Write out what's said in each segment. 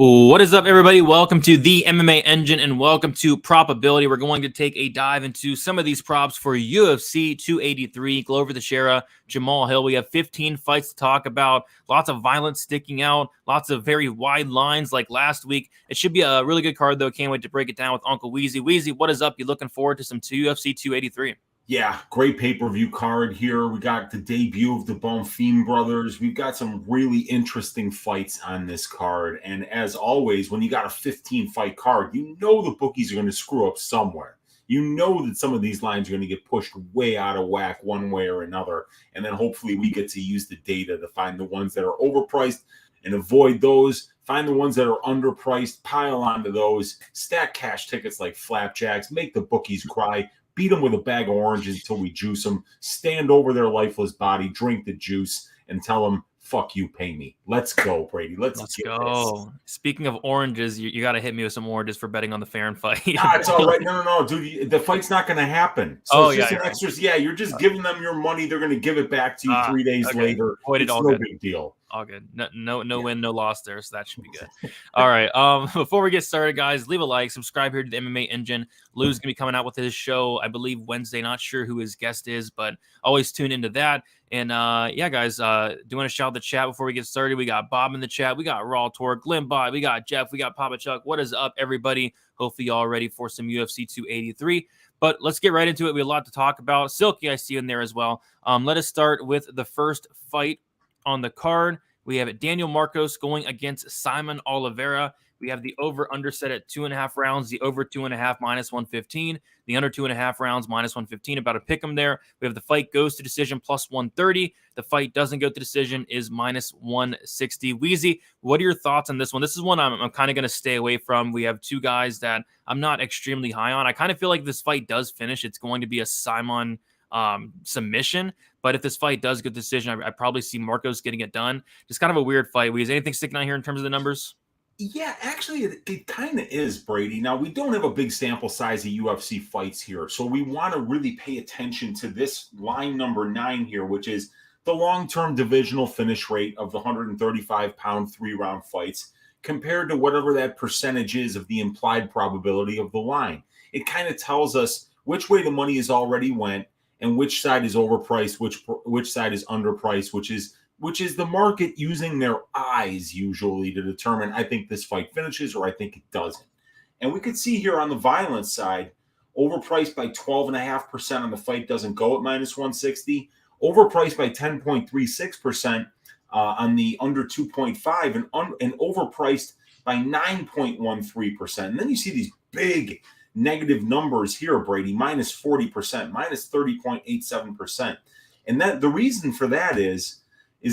What is up, everybody? Welcome to the MMA Engine and welcome to Propability. We're going to take a dive into some of these props for UFC 283, Glover Texeira, Jamahal Hill. We have 15 fights to talk about, lots of violence sticking out, lots of very wide lines like last week. It should be a really good card, though. Can't wait to break it down with Uncle WEEZY. WEEZY, what is up? You looking forward to some UFC 283? Yeah, great pay-per-view card here. We got the debut of the Bonfim brothers. We've got some really interesting fights on this card. And as always, when you got a 15-fight card, you know the bookies are going to screw up somewhere. You know that some of these lines are going to get pushed way out of whack one way or another. And then hopefully we get to use the data to find the ones that are overpriced and avoid those. Find the ones that are underpriced, pile onto those, stack cash tickets like flapjacks, make the bookies cry. Beat them with a bag of oranges until we juice them, stand over their lifeless body, drink the juice, and tell them, fuck you, pay me. Let's go, Brady. Let's go. This. Speaking of oranges, you got to hit me with some oranges for betting on the Farren fight. It's all right. No, dude. The fight's not going to happen. So it's just an extra. Right. Yeah, you're just giving them your money. They're going to give it back to you 3 days later. It's no big deal. All good. No win, no loss there, so that should be good. All right. Before we get started, guys, leave a like, subscribe here to the MMA Engine. Lou's gonna be coming out with his show, I believe Wednesday. Not sure who his guest is, but always tune into that. And yeah, guys, do you want to shout the chat before we get started? We got Bob in the chat, we got Raw Torque, Glimbot, we got Jeff, we got Papa Chuck. What is up, everybody? Hopefully y'all ready for some UFC 283. But let's get right into it. We have a lot to talk about. Silky, I see you in there as well. Let us start with the first fight on the card. We have Daniel Marcos going against Simon Oliveira. We have the over-under set at 2.5 rounds, the over 2.5 minus 115, the under 2.5 rounds minus 115. About to pick them there. We have the fight goes to decision plus 130. The fight doesn't go to decision is minus 160. WEEZY, what are your thoughts on this one? This is one I'm kind of going to stay away from. We have two guys that I'm not extremely high on. I kind of feel like this fight does finish. It's going to be a Simon submission, but if this fight does get decision, I probably see Marcos getting it done. Just kind of a weird fight. Is anything sticking out here in terms of the numbers? Yeah, actually, it kind of is, Brady. Now, we don't have a big sample size of UFC fights here, so we want to really pay attention to this line number 9 here, which is the long-term divisional finish rate of the 135-pound 3-round fights compared to whatever that percentage is of the implied probability of the line. It kind of tells us which way the money has already went, and which side is overpriced, which side is underpriced, which is the market using their eyes usually to determine, I think this fight finishes or I think it doesn't. And we could see here on the violence side, overpriced by 12.5% on the fight doesn't go at minus 160, overpriced by 10.36% on the under 2.5, and overpriced by 9.13%. And then you see these big negative numbers here, Brady, minus 40%, minus 30.87%. And that the reason for that is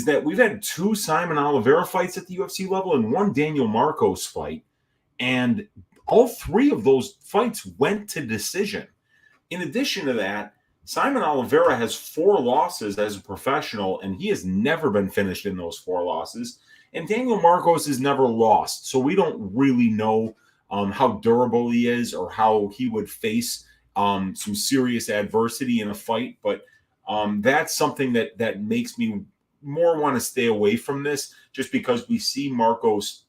that we've had 2 Simon Oliveira fights at the UFC level and 1 Daniel Marcos fight. And all 3 of those fights went to decision. In addition to that, Simon Oliveira has 4 losses as a professional, and he has never been finished in those 4 losses. And Daniel Marcos has never lost. So we don't really know how durable he is or how he would face some serious adversity in a fight. But that's something that makes me more want to stay away from this, just because we see Marcos.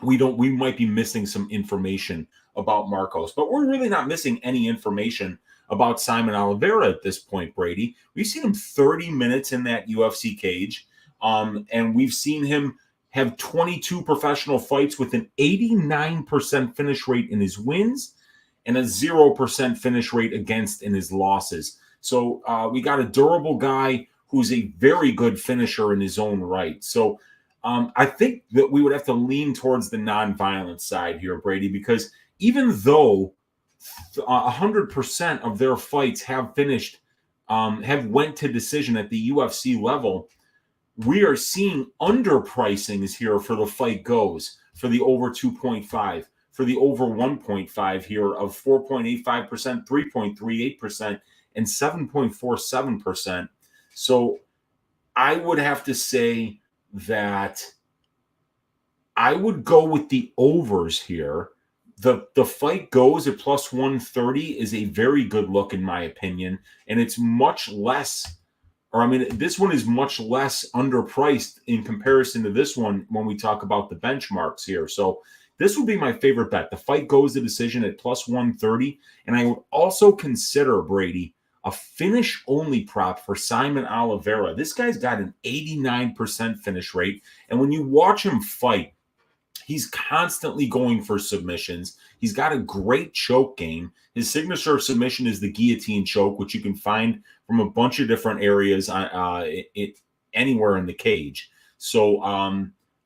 We might be missing some information about Marcos, but we're really not missing any information about Simon Oliveira at this point, Brady. We've seen him 30 minutes in that UFC cage, and we've seen him have 22 professional fights with an 89% finish rate in his wins and a 0% finish rate against in his losses. So we got a durable guy who's a very good finisher in his own right. So I think that we would have to lean towards the non-violent side here, Brady, because even though 100% of their fights have finished, have went to decision at the UFC level, we are seeing underpricings here for the fight goes, for the over 2.5, for the over 1.5 here of 4.85%, 3.38%, and 7.47%. So I would have to say that I would go with the overs here. The fight goes at plus 130 is a very good look in my opinion, and it's much less or I mean, this one is much less underpriced in comparison to this one when we talk about the benchmarks here. So this would be my favorite bet. The fight goes to decision at plus 130. And I would also consider, Brady, a finish-only prop for Simon Oliveira. This guy's got an 89% finish rate. And when you watch him fight, he's constantly going for submissions. He's got a great choke game. His signature submission is the guillotine choke, which you can find from a bunch of different areas anywhere in the cage. So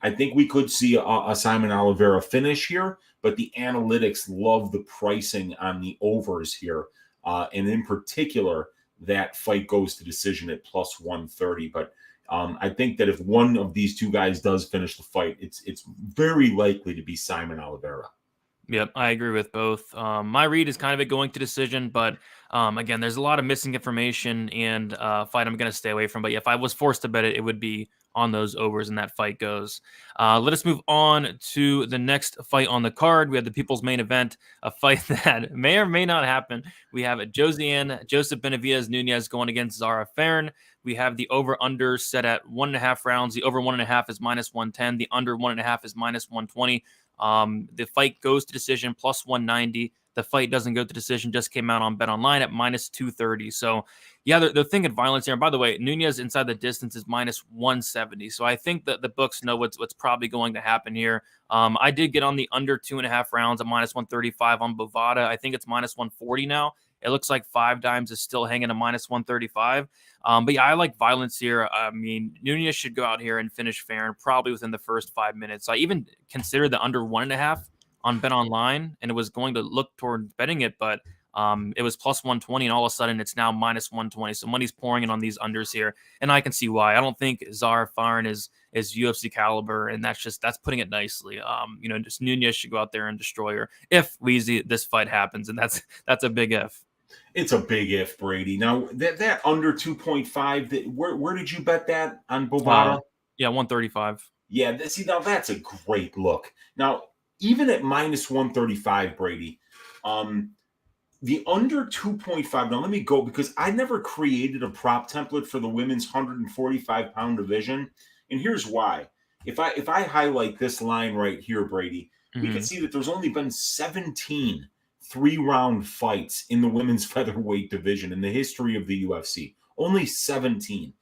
I think we could see a Simon Oliveira finish here, but the analytics love the pricing on the overs here. And in particular, that fight goes to decision at plus 130. But I think that if one of these two guys does finish the fight, it's very likely to be Simon Oliveira. Yep, I agree with both. My read is kind of it going to decision, but again, there's a lot of missing information and fight I'm going to stay away from. But yeah, if I was forced to bet it, it would be on those overs and that fight goes. Let us move on to the next fight on the card. We have the People's Main Event, a fight that may or may not happen. We have Joseph Benavidez Nunez going against Zara Farren. We have the over-under set at 1.5 rounds. The over 1.5 is minus 110. The under 1.5 is minus 120. The fight goes to decision plus 190. The fight doesn't go to decision, just came out on Bet Online at minus 230. So, yeah, they're thinking violence here. And by the way, Nunez inside the distance is minus 170. So I think that the books know what's probably going to happen here. I did get on the under 2.5 rounds at minus 135 on Bovada. I think it's minus 140 now. It looks like Five Dimes is still hanging a minus 135. But yeah, I like violence here. I mean, Nunez should go out here and finish Farren probably within the first 5 minutes. I even considered the under 1.5 on Bet Online, and it was going to look toward betting it, but it was plus 120, and all of a sudden it's now minus 120. So money's pouring in on these unders here, and I can see why. I don't think Zara Farren is UFC caliber, and that's putting it nicely. Just Nunez should go out there and destroy her if WEEZY this fight happens, and that's a big if. It's a big if, Brady. Now that under 2.5, where did you bet that on Bovada? Yeah, 135. Yeah, now that's a great look. Now, even at minus 135, Brady, the under 2.5. Now let me go because I never created a prop template for the women's 145-pound division, and here's why. If I highlight this line right here, Brady, we can see that there's only been 17 3-round fights in the women's featherweight division in the history of the UFC. Only 17.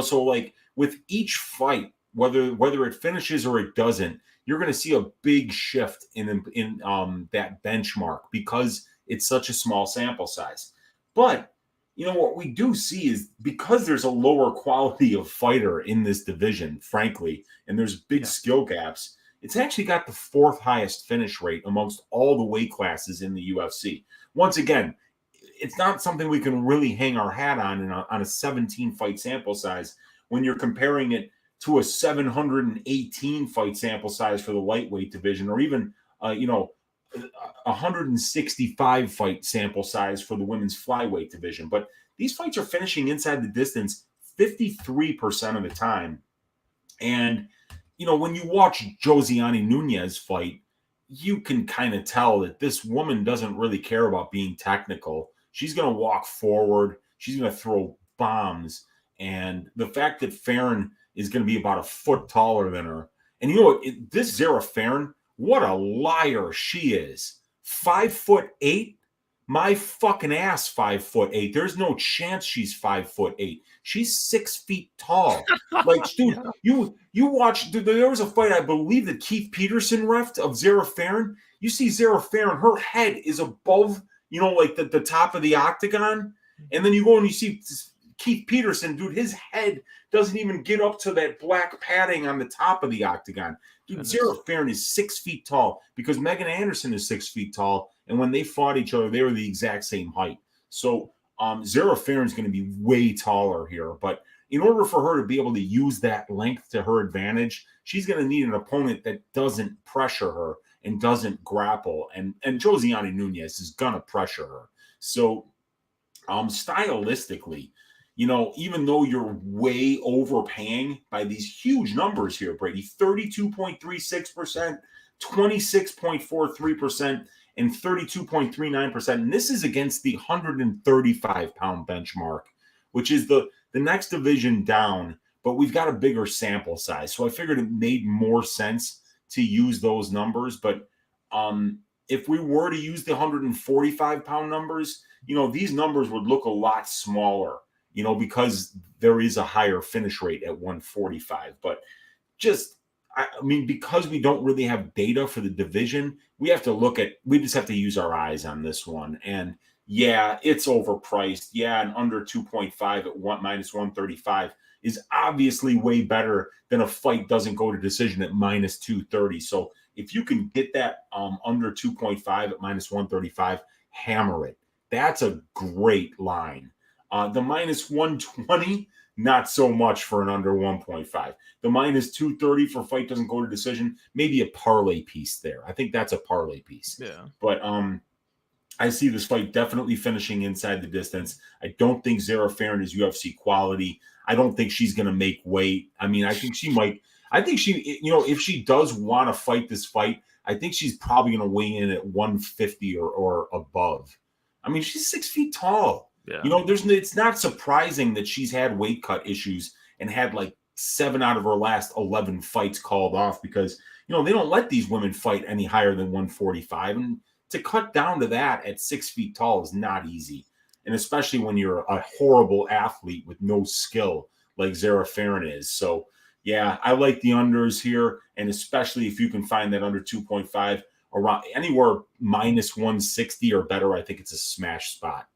So like with each fight, whether it finishes or it doesn't, you're going to see a big shift in that benchmark because it's such a small sample size. But what we do see is because there's a lower quality of fighter in this division, frankly, and there's big skill gaps, it's actually got the 4th highest finish rate amongst all the weight classes in the UFC. Once again, it's not something we can really hang our hat on on a 17-fight sample size when you're comparing it to a 718-fight sample size for the lightweight division, or even, 165-fight sample size for the women's flyweight division. But these fights are finishing inside the distance 53% of the time. And when you watch Josiane Nunez fight, you can kind of tell that this woman doesn't really care about being technical. She's going to walk forward. She's going to throw bombs. And the fact that Farren is going to be about a foot taller than her. And this Zara Farren, what a liar she is. 5'8"? My fucking ass, 5'8". There's no chance she's 5'8". She's 6 feet tall. Like, dude, you watch. There was a fight, I believe, that Keith Peterson reffed of Zara Farren. You see Zara Farren, her head is above, like the top of the octagon, and then you go and you see Keith Peterson, dude, his head doesn't even get up to that black padding on the top of the octagon. Dude, Zara Farren is 6 feet tall because Megan Anderson is 6 feet tall. And when they fought each other, they were the exact same height. So Zara Farren is going to be way taller here. But in order for her to be able to use that length to her advantage, she's going to need an opponent that doesn't pressure her and doesn't grapple. And Josiane Nunez is going to pressure her. So stylistically, even though you're way overpaying by these huge numbers here, Brady, 32.36%, 26.43%, and 32.39%. And this is against the 135-pound benchmark, which is the the next division down, but we've got a bigger sample size. So I figured it made more sense to use those numbers. But if we were to use the 145-pound numbers, these numbers would look a lot smaller, because there is a higher finish rate at 145. But because we don't really have data for the division, we just have to use our eyes on this one. And yeah, it's overpriced. Yeah, and under 2.5 at minus 135 is obviously way better than a fight doesn't go to decision at minus 230. So if you can get that under 2.5 at minus 135, hammer it. That's a great line. The minus 120, not so much for an under 1.5. The minus 230 for fight doesn't go to decision, maybe a parlay piece there. I think that's a parlay piece. Yeah. But I see this fight definitely finishing inside the distance. I don't think Farren is UFC quality. I don't think she's going to make weight. I mean, I think she might. I think she, if she does want to fight this fight, I think she's probably going to weigh in at 150 or above. I mean, she's 6 feet tall. Yeah. It's not surprising that she's had weight cut issues and had like 7 out of her last 11 fights called off because, they don't let these women fight any higher than 145. And to cut down to that at 6 feet tall is not easy. And especially when you're a horrible athlete with no skill like Farren is. So, yeah, I like the unders here. And especially if you can find that under 2.5 around anywhere minus 160 or better, I think it's a smash spot.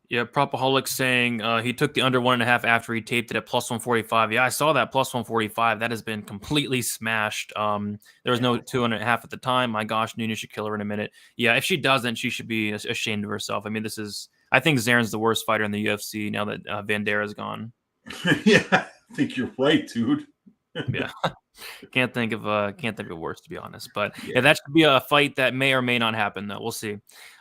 Yeah, Propaholic saying he took the under 1.5 after he taped it at plus 145. Yeah, I saw that plus 145. That has been completely smashed. There was no 2.5 at the time. My gosh, Nunez should kill her in a minute. Yeah, if she doesn't, she should be ashamed of herself. I mean, I think Zaren's the worst fighter in the UFC now that Vandera's gone. Yeah, I think you're right, dude. Yeah. Can't think of worse, to be honest. But yeah, that should be a fight that may or may not happen, though. We'll see.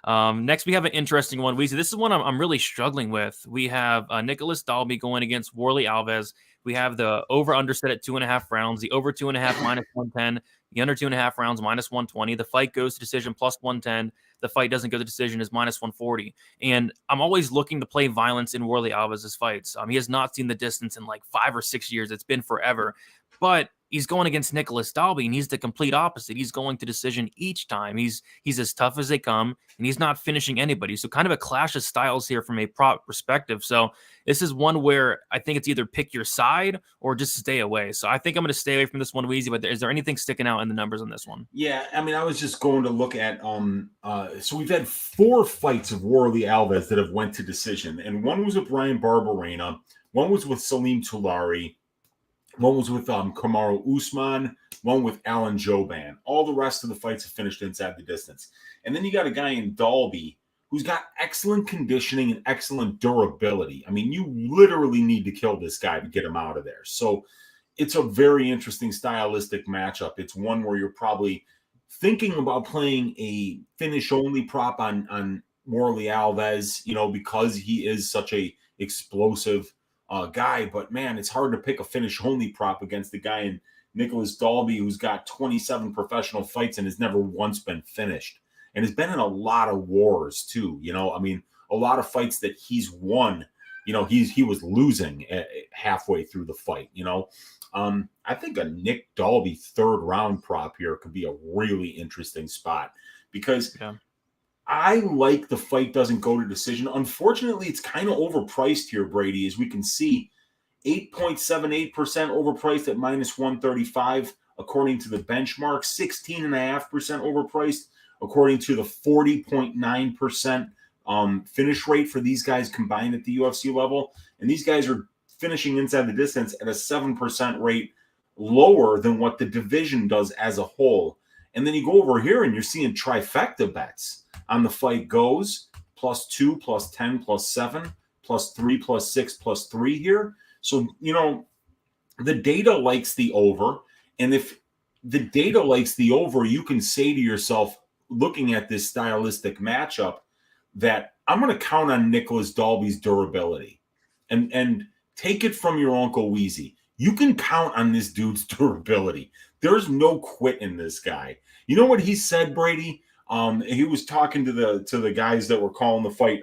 Next, we have an interesting one. WEEZY, this is one I'm really struggling with. We have Nicholas Dalby going against Warlley Alves. We have the over-under set at 2.5 rounds, the over 2.5 minus 110, the under 2.5 rounds minus 120. The fight goes to decision plus 110. The fight doesn't go to decision is minus 140. And I'm always looking to play violence in Warlley Alves' fights. He has not seen the distance in like 5 or 6 years. It's been forever. But he's going against Nicholas Dalby, and he's the complete opposite. He's going to decision each time. He's as tough as they come, and he's not finishing anybody. So kind of a clash of styles here from a prop perspective. So this is one where I think it's either pick your side or just stay away. So I think I'm going to stay away from this one, WEEZY, but is there anything sticking out in the numbers on this one? Yeah, I mean, I was just going to look at so we've had 4 fights of Warlley Alves that have went to decision, and one was with Ryan Barberena, one was with Salim Tulari, one was with Kamaru Usman, one with Alan Jouban. All the rest of the fights have finished inside the distance. And then you got a guy in Dalby who's got excellent conditioning and excellent durability. I mean, you literally need to kill this guy to get him out of there. So it's a very interesting stylistic matchup. It's one where you're probably thinking about playing a finish-only prop on Warlley Alves, because he is such a explosive guy, but man, it's hard to pick a finish only prop against the guy in Nicholas Dalby who's got 27 professional fights and has never once been finished and has been in a lot of wars too. I mean, a lot of fights that he's won, he was losing halfway through the fight. I think a Nick Dalby 3rd round prop here could be a really interesting spot because I like the fight doesn't go to decision. Unfortunately, it's kind of overpriced here, Brady, as we can see. 8.78% overpriced at minus 135, according to the benchmark. 16.5% overpriced, according to the 40.9% finish rate for these guys combined at the UFC level. And these guys are finishing inside the distance at a 7% rate lower than what the division does as a whole. And then you go over here and you're seeing trifecta bets on the fight goes, +2, +10, +7, +3, +6, +3 here. So, the data likes the over. And if the data likes the over, you can say to yourself, looking at this stylistic matchup, that I'm going to count on Nicholas Dalby's durability. And take it from your Uncle WEEZY. You can count on this dude's durability. There's no quit in this guy. You know what he said, Brady? He was talking to the guys that were calling the fight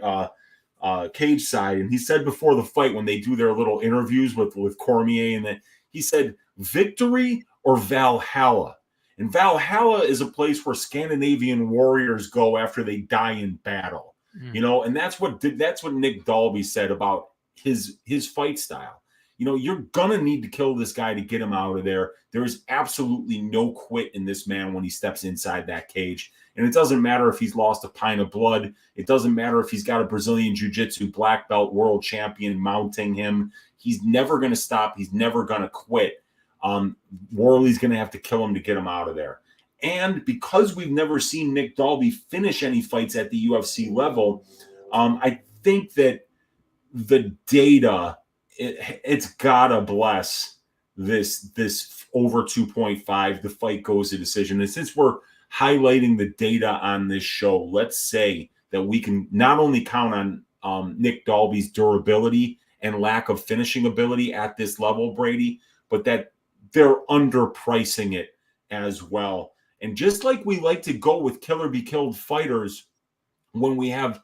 cage side, and he said before the fight when they do their little interviews with Cormier, and that he said victory or Valhalla. And Valhalla is a place where Scandinavian warriors go after they die in battle. And that's what Nick Dalby said about his fight style. You're gonna need to kill this guy to get him out of there. There is absolutely no quit in this man when he steps inside that cage. And it doesn't matter if he's lost a pint of blood. It doesn't matter if he's got a Brazilian Jiu-Jitsu black belt world champion mounting him. He's never going to stop. He's never going to quit. Worley's going to have to kill him to get him out of there. And because we've never seen Nick Dalby finish any fights at the UFC level, I think that the data, it's got to bless this over 2.5. The fight goes to decision. And since we're highlighting the data on this show, let's say that we can not only count on Nick Dalby's durability and lack of finishing ability at this level, Brady, but that they're underpricing it as well. And just like we like to go with killer be killed fighters when we have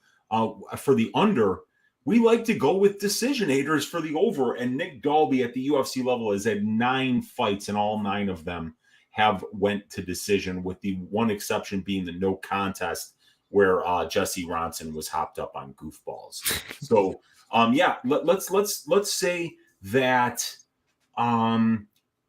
for the under, we like to go with decisionators for the over. And Nick Dalby at the UFC level has had 9 fights, and all 9 of them have went to decision, with the one exception being the no contest where Jesse Ronson was hopped up on goofballs. So let's say that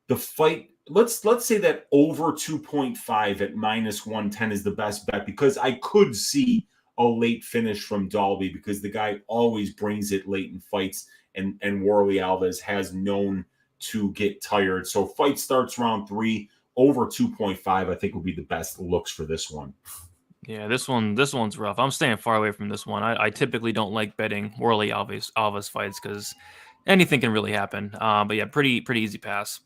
the fight, let's say that over 2.5 at -110 is the best bet, because I could see a late finish from Dalby, because the guy always brings it late in fights, and Worley Alves has known to get tired. So fight starts round 3. Over 2.5, I think, would be the best looks for this one. Yeah, this one's rough. I'm staying far away from this one. I typically don't like betting Worley Alves fights because anything can really happen. But yeah, pretty easy pass.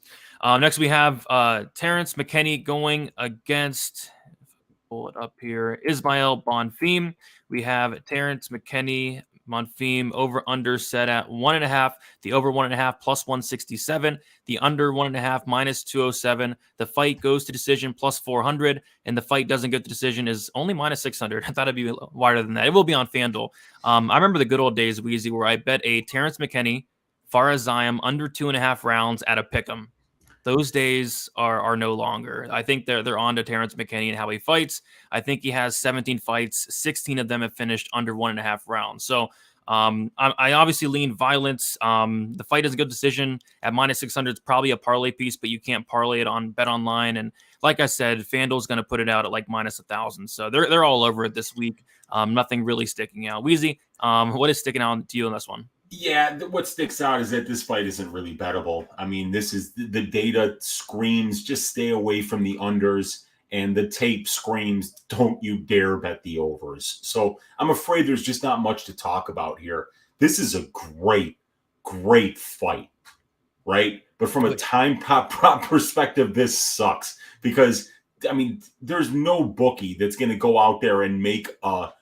Next we have Terrence McKinney going against, pull it up here, Ismael Bonfim. We have Terrence McKinney, Bonfim, over under set at 1.5. The over 1.5 plus 167. The under 1.5 minus 207. The fight goes to decision plus 400, and the fight doesn't go to decision is only minus 600. I thought it'd be wider than that. It will be on FanDuel. I remember the good old days, WEEZY, where I bet a Terrence McKinney Farazayam under 2.5 rounds at a pick'em. Those days are no longer. I think they're on to Terrence McKinney and how he fights. I think he has 17 fights. 16 of them have finished under 1.5 rounds. So I obviously lean violence. The fight is a good decision at minus 600. It's probably a parlay piece, but you can't parlay it on Bet Online. And like I said, FanDuel's going to put it out at like minus 1,000. So they're all over it this week. Nothing really sticking out. WEEZY, what is sticking out to you in this one? Yeah, what sticks out is that this fight isn't really bettable. I mean, this is the data screams just stay away from the unders, and the tape screams don't you dare bet the overs. So I'm afraid there's just not much to talk about here. This is a great fight, right? But from a time prop perspective, this sucks, because I mean, there's no bookie that's going to go out there and make a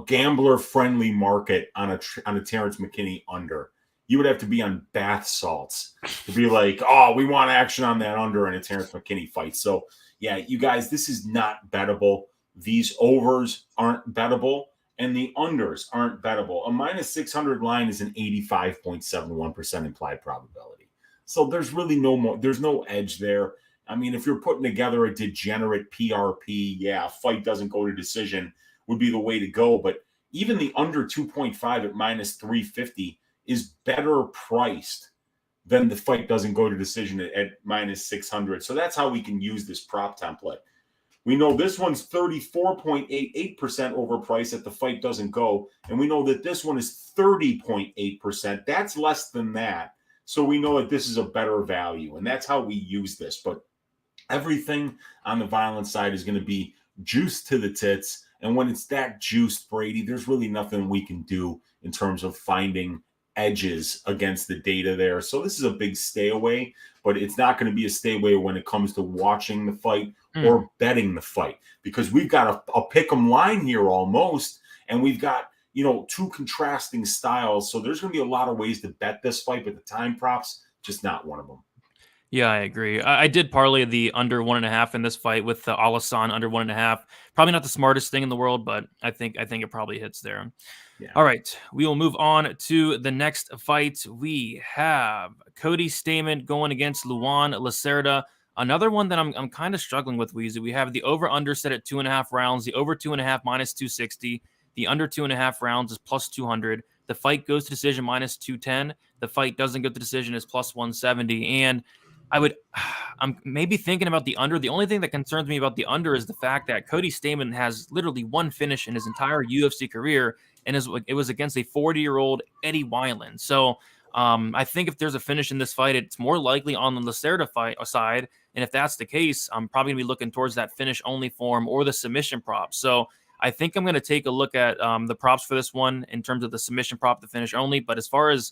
gambler-friendly market on a Terrence McKinney under. You would have to be on bath salts to be like, oh, we want action on that under in a Terrence McKinney fight. So, yeah, you guys, this is not bettable. These overs aren't bettable, and the unders aren't bettable. A minus 600 line is an 85.71% implied probability. So there's really there's no edge there. I mean, if you're putting together a degenerate PRP, fight doesn't go to decision would be the way to go. But even the under 2.5 at minus 350 is better priced than the fight doesn't go to decision at minus 600. So that's how we can use this prop template. We know this one's 34.88% overpriced at the fight doesn't go. And we know that this one is 30.8%. That's less than that. So we know that this is a better value. And that's how we use this. But everything on the violence side is going to be juiced to the tits. And when it's that juiced, Brady, there's really nothing we can do in terms of finding edges against the data there. So this is a big stay away, but it's not going to be a stay away when it comes to watching the fight or betting the fight, because we've got a pick 'em line here almost, and we've got, two contrasting styles. So there's going to be a lot of ways to bet this fight, but the time props, just not one of them. Yeah, I agree. I did parlay the under 1.5 in this fight with the Alassane under 1.5. Probably not the smartest thing in the world, but I think it probably hits there. Yeah. All right, we will move on to the next fight. We have Cody Stamen going against Luan Lacerda. Another one that I'm kind of struggling with, Weezy. We have the over under set at 2.5 rounds, the over 2.5 minus 260, the under 2.5 rounds is plus 200. The fight goes to decision minus 210. The fight doesn't go to decision is plus 170. And I would, I'm maybe thinking about the under. The only thing that concerns me about the under is the fact that Cody Stamen has literally one finish in his entire UFC career, and it was against a 40-year-old Eddie Wineland. So I think if there's a finish in this fight, it's more likely on the Lacerda fight side. And if that's the case, I'm probably going to be looking towards that finish only form or the submission prop. So I think I'm going to take a look at the props for this one in terms of the submission prop, the finish only. But as far as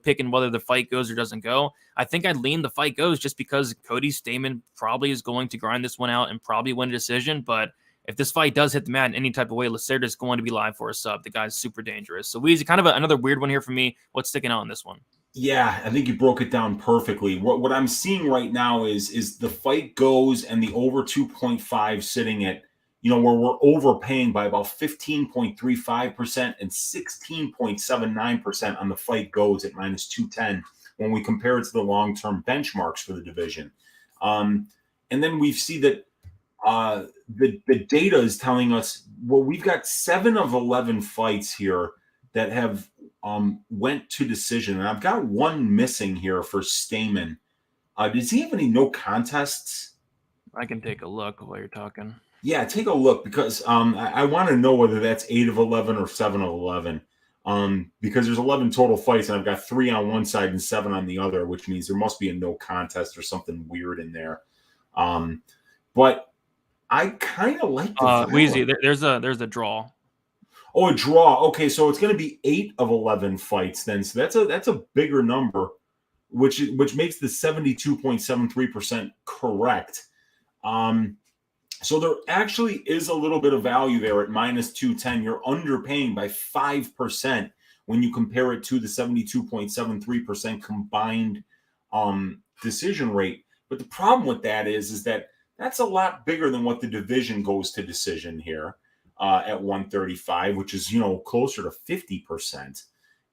picking whether the fight goes or doesn't go, I think I'd lean the fight goes just because Cody Stamen probably is going to grind this one out and probably win a decision. But if this fight does hit the mat in any type of way, Lacerda is going to be live for a sub. The guy's super dangerous. So Weezy, kind of another weird one here for me. What's sticking out in this one? Yeah, I think you broke it down perfectly. What I'm seeing right now is the fight goes and the over 2.5 sitting at, where we're overpaying by about 15.35% and 16.79% on the fight goes at minus 210 when we compare it to the long-term benchmarks for the division. And then we see that the data is telling us, well, we've got 7 of 11 fights here that have went to decision. And I've got one missing here for Stamen. Does he have any no contests? I can take a look while you're talking. Yeah, take a look because I want to know whether that's 8 of 11 or 7 of 11. Because there's 11 total fights and I've got 3 on one side and 7 on the other, which means there must be a no contest or something weird in there. But I kind of like the Weezy, there's a draw. Oh, a draw. Okay, so it's going to be 8 of 11 fights then. So that's a bigger number, which makes the 72.73% correct. So there actually is a little bit of value there at minus 210. You're underpaying by 5% when you compare it to the 72.73% combined decision rate. But the problem with that is that that's a lot bigger than what the division goes to decision here. At 135, which is, closer to 50%.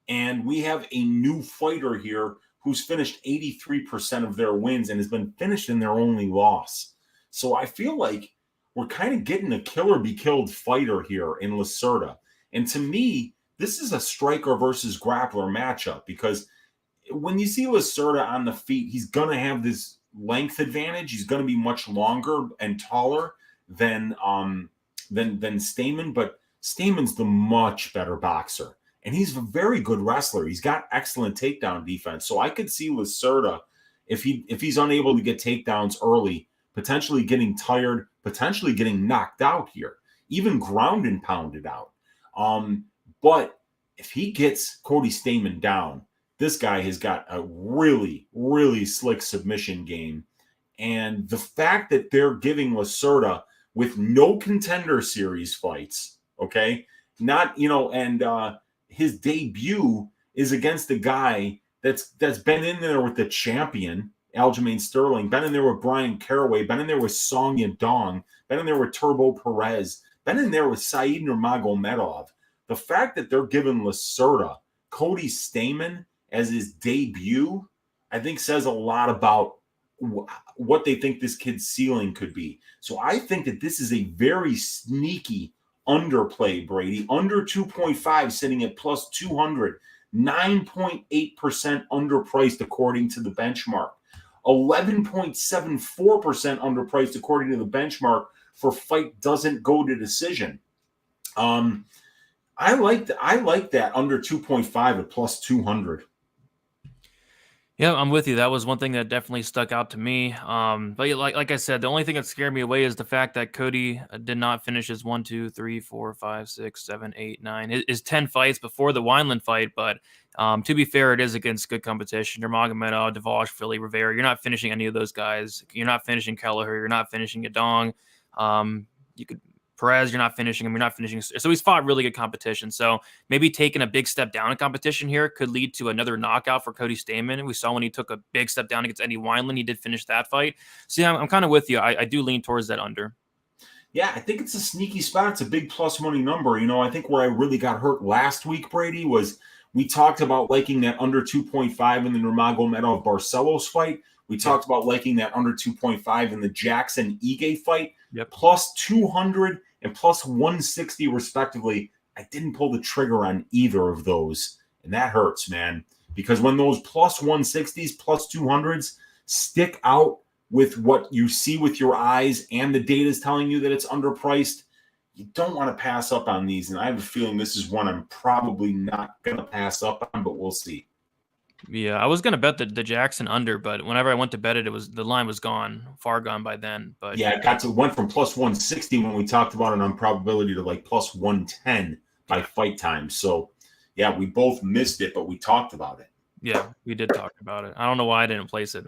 And we have a new fighter here who's finished 83% of their wins and has been finished in their only loss. So I feel like we're kind of getting a killer be killed fighter here in Lacerda. And to me, this is a striker versus grappler matchup because when you see Lacerda on the feet, he's going to have this length advantage. He's going to be much longer and taller than Stamen, but Stamen's the much better boxer. And he's a very good wrestler. He's got excellent takedown defense. So I could see Lacerda, if he's unable to get takedowns early, potentially getting tired, potentially getting knocked out here, even ground and pounded out. But if he gets Cody Stamen down, this guy has got a really, really slick submission game. And the fact that they're giving Lacerda with no contender series fights, okay? Not, and his debut is against a guy that's been in there with the champion, Aljamain Sterling, been in there with Brian Caraway, been in there with Song Yadong, been in there with Turbo Perez, been in there with Said Nurmagomedov. The fact that they're giving Lacerda Cody Stamen as his debut, I think says a lot about what they think this kid's ceiling could be. So I think that this is a very sneaky underplay, Brady. Under 2.5 sitting at plus 200, 9.8% underpriced according to the benchmark. 11.74% underpriced according to the benchmark for fight doesn't go to decision. I like that under 2.5 at plus 200. Yeah, I'm with you. That was one thing that definitely stuck out to me. But like I said, the only thing that scared me away is the fact that Cody did not finish his 1, 2, 3, 4, 5, 6, 7, 8, 9, his 10 fights before the Wineland fight. But to be fair, it is against good competition. Nurmagomedov, Dvalishvili, Philly, Rivera. You're not finishing any of those guys. You're not finishing Kelleher. You're not finishing Yadong. You could Perez, you're not finishing him. You're not finishing. So he's fought really good competition. So maybe taking a big step down in competition here could lead to another knockout for Cody Stamen. We saw when he took a big step down against Eddie Wineland, he did finish that fight. So yeah, I'm kind of with you. I do lean towards that under. Yeah, I think it's a sneaky spot. It's a big plus money number. I think where I really got hurt last week, Brady, was we talked about liking that under 2.5 in the Nurmagomedov Barcelos fight. We talked about liking that under 2.5 in the Jackson Ige fight. Yep. Plus 200 and plus 160 respectively. I didn't pull the trigger on either of those. And that hurts, man. Because when those plus 160s, plus 200s stick out with what you see with your eyes and the data is telling you that it's underpriced, you don't want to pass up on these. And I have a feeling this is one I'm probably not going to pass up on, but we'll see. Yeah, I was gonna bet the Jackson under, but whenever I went to bet it, the line was gone, far gone by then. But yeah, it went from plus 160 when we talked about it on probability to like plus 110 by fight time. So yeah, we both missed it, but we talked about it. Yeah, we did talk about it. I don't know why I didn't place it,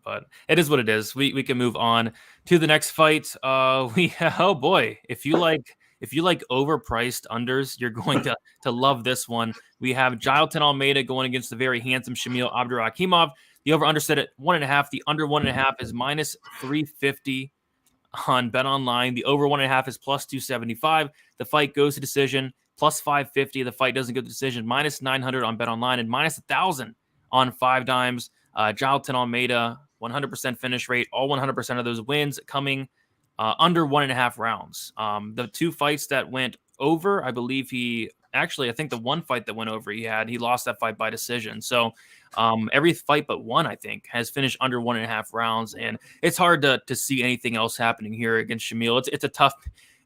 but it is what it is. We can move on to the next fight. Oh boy, if you like overpriced unders, you're going to love this one. We have Jailton Almeida going against the very handsome Shamil Abdurakhimov. The over under set at 1.5. The under 1.5 is minus 350 on Bet Online. The over 1.5 is plus 275. The fight goes to decision. Plus 550. The fight doesn't go to decision. Minus 900 on Bet Online and minus 1,000 on 5 Dimes. Jailton Almeida, 100% finish rate. All 100% of those wins coming under 1.5 rounds. The 2 fights that went over, I believe I think the one fight that went over he lost that fight by decision. So every fight but one, I think, has finished under 1.5 rounds. And it's hard to see anything else happening here against Shamil.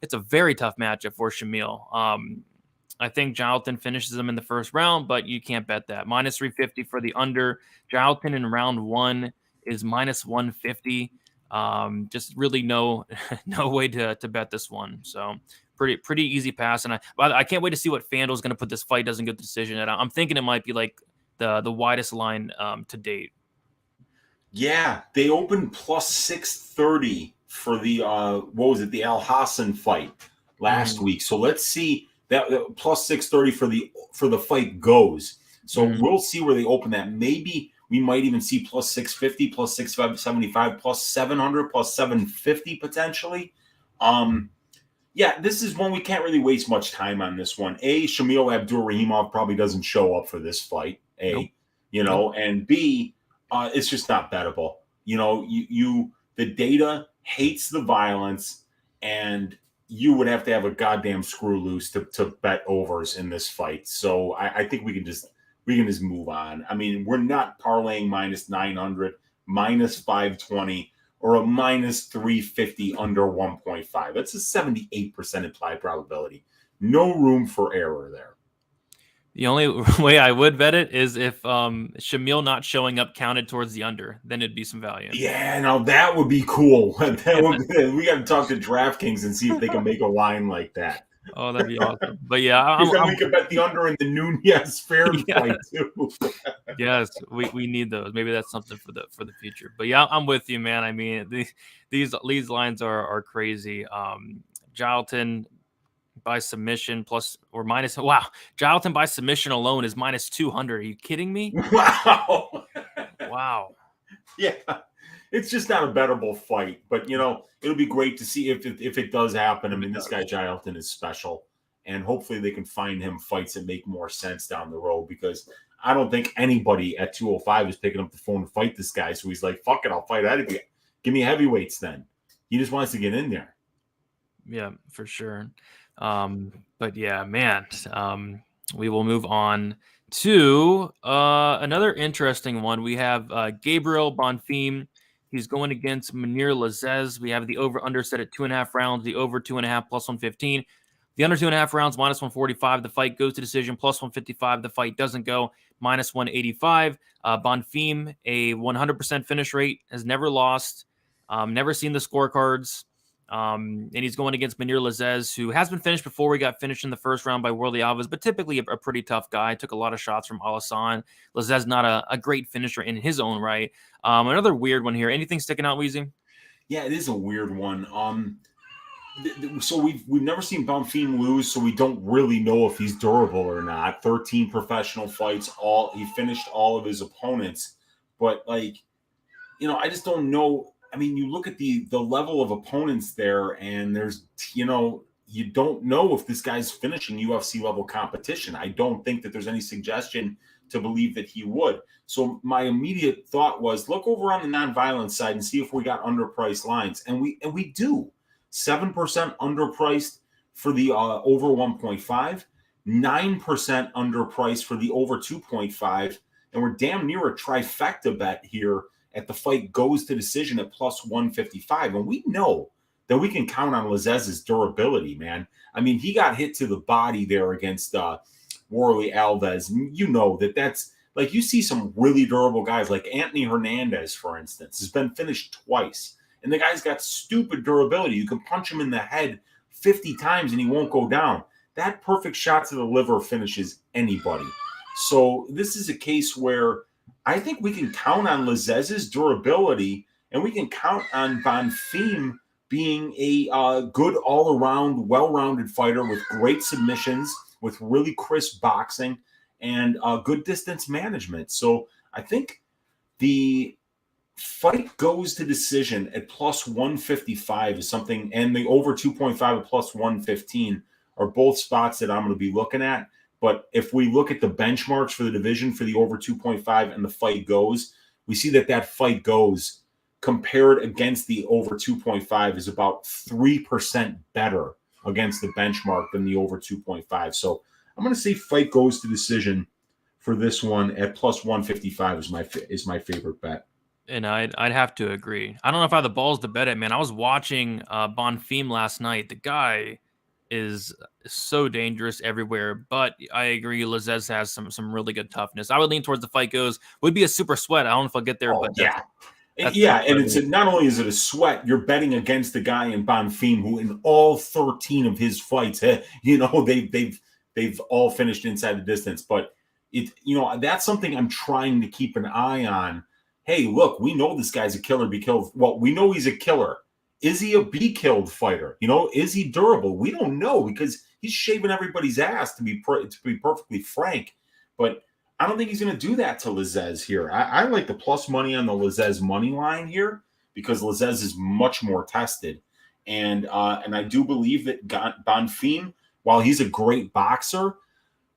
It's a very tough matchup for Shamil. I think Jailton finishes him in the first round, but you can't bet that. Minus 350 for the under. Jailton in round 1 is minus 150. Just really no way to bet this one. So pretty easy pass. And I can't wait to see what FanDuel's going to put this fight doesn't go to decision at. I'm thinking it might be like the widest line to date. Yeah, they opened plus 630 for the the Al Hassan fight last week. So let's see that plus 630 for the fight goes. So we'll see where they open that. Maybe we might even see plus 650, plus 675, plus 700, plus 750 potentially. Yeah, this is one we can't really waste much time on this one. A, Shamil Abdurakhimov probably doesn't show up for this fight. And B, it's just not bettable. The data hates the violence, and you would have to have a goddamn screw loose to bet overs in this fight. So I think we can just move on. I mean, we're not parlaying minus 900, minus 520, or a minus 350 under 1.5. That's a 78% implied probability. No room for error there. The only way I would bet it is if Shamil not showing up counted towards the under. Then it'd be some value. Yeah, now that would be cool. We got to talk to DraftKings and see if they can make a line like that. Oh, that'd be awesome. But yeah, we could bet the under in the Nunez Farren fight too. Yes, we need those. Maybe that's something for the future. But yeah, I'm with you, man. I mean, these lines are crazy. Jailton by submission plus or minus. Wow, Jailton by submission alone is minus 200. Are you kidding me? Wow. Yeah. It's just not a bettable fight, but it'll be great to see if it does happen. I mean, this guy Jailton is special, and hopefully they can find him fights that make more sense down the road, because I don't think anybody at 205 is picking up the phone to fight this guy. So he's like, "Fuck it, I'll fight out of you. Give me heavyweights." Then he just wants to get in there. Yeah, for sure. But yeah, man, we will move on to another interesting one. We have Gabriel Bonfim. He's going against Munir Lazez. We have the over-under set at 2.5 rounds, the over 2.5 plus 115. The under 2.5 rounds, minus 145. The fight goes to decision, plus 155. The fight doesn't go, minus 185. Bonfim, a 100% finish rate, has never lost, never seen the scorecards. And he's going against Munir Lazez, who has been finished before. We got finished in the first round by Worley Alves, but typically a pretty tough guy. Took a lot of shots from Alassane. Lazez not a great finisher in his own right. Another weird one here. Anything sticking out, WEEZY? Yeah, it is a weird one. So we've never seen Bonfim lose, so we don't really know if he's durable or not. 13 professional fights, he finished all of his opponents, but like, I just don't know. I mean, you look at the level of opponents there, and there's you don't know if this guy's finishing UFC level competition. I don't think that there's any suggestion to believe that he would. So my immediate thought was look over on the non-violence side and see if we got underpriced lines, and we do. 7% underpriced for the over 1.5, 9% underpriced for the over 2.5, and we're damn near a trifecta bet here at the fight goes to decision at plus 155. And we know that we can count on Lazez's durability, man. I mean, he got hit to the body there against Warley Alves. You know that's like you see some really durable guys like Anthony Hernandez, for instance, has been finished twice. And the guy's got stupid durability. You can punch him in the head 50 times and he won't go down. That perfect shot to the liver finishes anybody. So this is a case where I think we can count on Lazez's durability, and we can count on Bonfim being a good all-around, well-rounded fighter with great submissions, with really crisp boxing, and good distance management. So I think the fight goes to decision at plus 155 is something, and the over 2.5 at plus 115 are both spots that I'm going to be looking at. But if we look at the benchmarks for the division for the over 2.5 and the fight goes, we see that fight goes compared against the over 2.5 is about 3% better against the benchmark than the over 2.5. So I'm going to say fight goes to decision for this one at plus 155 is my favorite bet. And I'd have to agree. I don't know if I have the balls to bet it, man. I was watching Bonfim last night. The guy is so dangerous everywhere, but I agree. Lazez has some really good toughness. I would lean towards the fight goes. Would be a super sweat. I don't know if I'll get there, but and it's not only is it a sweat, you're betting against the guy in Bonfim who in all 13 of his fights, they've all finished inside the distance. But that's something I'm trying to keep an eye on. Hey, look, we know this guy's a killer. Be killed. Well, we know he's a killer. Is he a be killed fighter? Is he durable? We don't know because he's shaving everybody's ass to be perfectly frank. But I don't think he's going to do that to Lazez here. I like the plus money on the Lazez money line here because Lazez is much more tested. And I do believe that Bonfim, while he's a great boxer,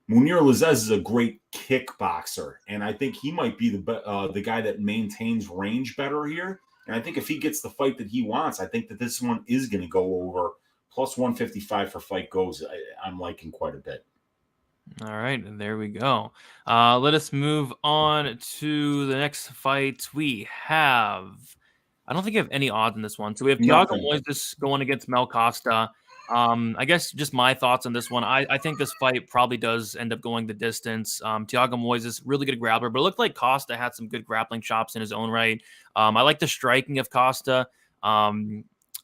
Munir Lazez is a great kickboxer. And I think he might be the guy that maintains range better here. And I think if he gets the fight that he wants, I think that this one is going to go over plus 155 for fight goes. I'm liking quite a bit. All right, and there we go. Let us move on to the next fight. We have, I don't think we have any odds in this one. So we have Thiago Moises going against Mel Costa. I guess just my thoughts on this one. I think this fight probably does end up going the distance. Thiago Moises, really good grappler, but it looked like Costa had some good grappling chops in his own right. I like the striking of Costa.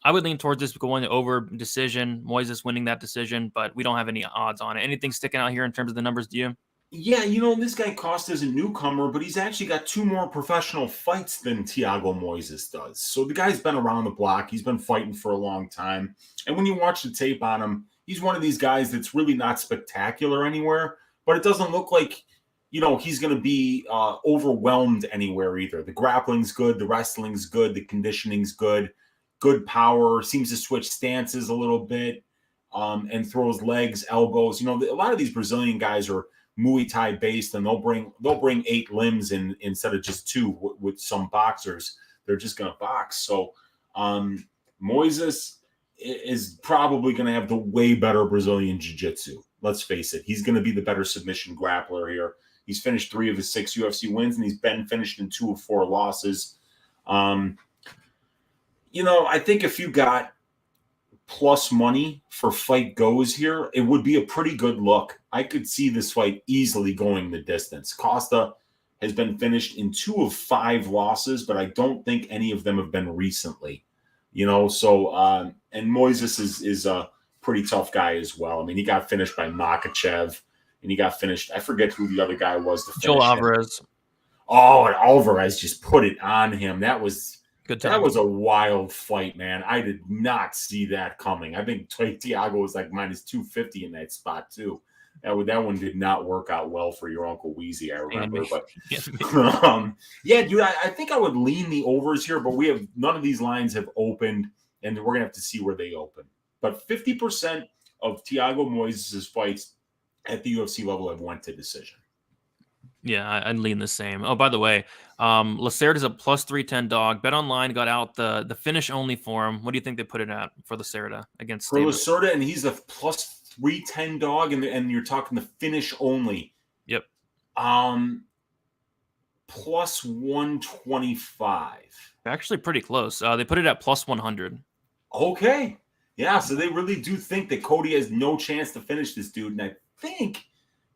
I would lean towards this going over decision, Moises winning that decision, but we don't have any odds on it. Anything sticking out here in terms of the numbers to you? Yeah, this guy Costa is a newcomer, but he's actually got 2 more professional fights than Thiago Moises does. So the guy's been around the block. He's been fighting for a long time. And when you watch the tape on him, he's one of these guys that's really not spectacular anywhere, but it doesn't look like, he's going to be overwhelmed anywhere either. The grappling's good. The wrestling's good. The conditioning's good. Good power, seems to switch stances a little bit and throws legs, elbows. A lot of these Brazilian guys are Muay Thai based, and they'll bring 8 limbs in instead of just 2 with some boxers. They're just going to box. So Moises is probably going to have the way better Brazilian jiu-jitsu. Let's face it. He's going to be the better submission grappler here. He's finished 3 of his 6 UFC wins, and he's been finished in 2 of 4 losses. I think if you got plus money for fight goes here, it would be a pretty good look. I could see this fight easily going the distance. Costa has been finished in 2 of 5 losses, but I don't think any of them have been recently. So and Moises is a pretty tough guy as well. I mean, he got finished by Makhachev, and he got finished. I forget who the other guy was. Joel Alvarez. Oh, and Alvarez just put it on him. That was Good That time. was a wild fight, man. I did not see that coming. I think Thiago was like minus 250 in that spot, too. That one did not work out well for your Uncle WEEZY, I remember. But yeah, dude, I think I would lean the overs here, but we have none of these lines have opened, and we're going to have to see where they open. But 50% of Thiago Moises' fights at the UFC level have went to decision. Yeah, I'd lean the same. Oh, by the way, Lacerda is a plus 310 dog. Bet Online got out the finish only for him. What do you think they put it at for Lacerda against For Stamen? Lacerda, and he's a plus 310 dog, and you're talking the finish only. Yep. Plus 125. Actually pretty close. They put it at plus 100. Okay. Yeah, so they really do think that Cody has no chance to finish this dude. And I think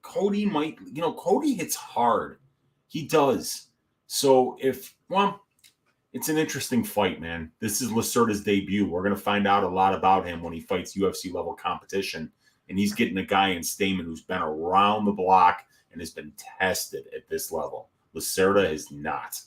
Cody might, Cody hits hard. He does. So it's an interesting fight, man. This is Lacerda's debut. We're going to find out a lot about him when he fights UFC level competition. And he's getting a guy in Stamen who's been around the block and has been tested at this level. Lacerda is not.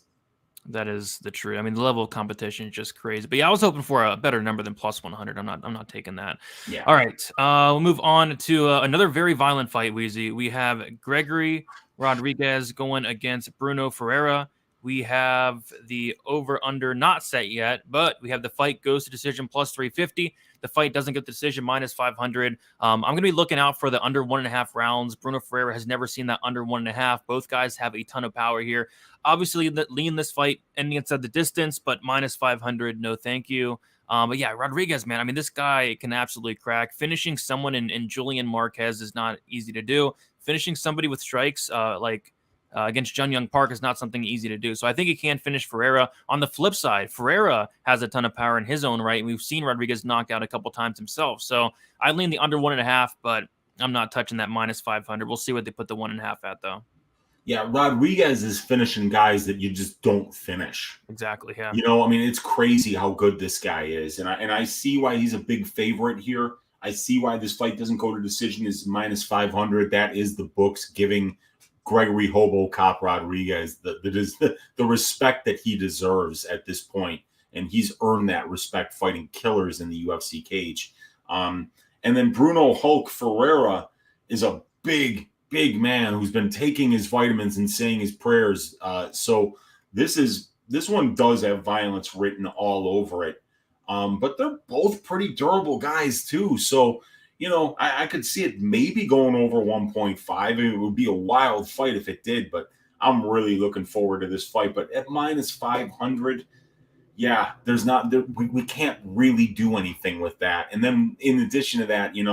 That is the truth. I mean, the level of competition is just crazy. But yeah, I was hoping for a better number than plus 100. I'm not taking that. Yeah. All right. We'll move on to another very violent fight, WEEZY. We have Gregory Rodriguez going against Bruno Ferreira. We have the over-under not set yet, but we have the fight goes to decision plus 350. The fight doesn't get the decision minus 500. I'm going to be looking out for the under 1.5 rounds. Bruno Ferreira has never seen that under 1.5. Both guys have a ton of power here. Obviously, lean this fight ending inside the distance, but minus 500, no thank you. But yeah, Rodriguez, man, I mean, this guy can absolutely crack. Finishing someone in Julian Marquez is not easy to do. Finishing somebody with strikes against Jun Young Park is not something easy to do. So I think he can finish Ferreira. On the flip side, Ferreira has a ton of power in his own right. And we've seen Rodriguez knock out a couple times himself. So I lean the under 1.5, but I'm not touching that minus 500. We'll see what they put the 1.5 at, though. Yeah, Rodriguez is finishing guys that you just don't finish. Exactly, yeah. I mean, it's crazy how good this guy is. And I see why he's a big favorite here. I see why this fight doesn't go to decision is minus 500. That is the books giving Gregory Hobo Cop Rodriguez the respect that he deserves at this point. And he's earned that respect fighting killers in the UFC cage. And then Bruno Hulk Ferreira is a big man who's been taking his vitamins and saying his prayers. So this one does have violence written all over it. But they're both pretty durable guys too. So, I could see it maybe going over 1.5. It would be a wild fight if it did, but I'm really looking forward to this fight. But at minus 500, yeah, we can't really do anything with that. And then in addition to that, you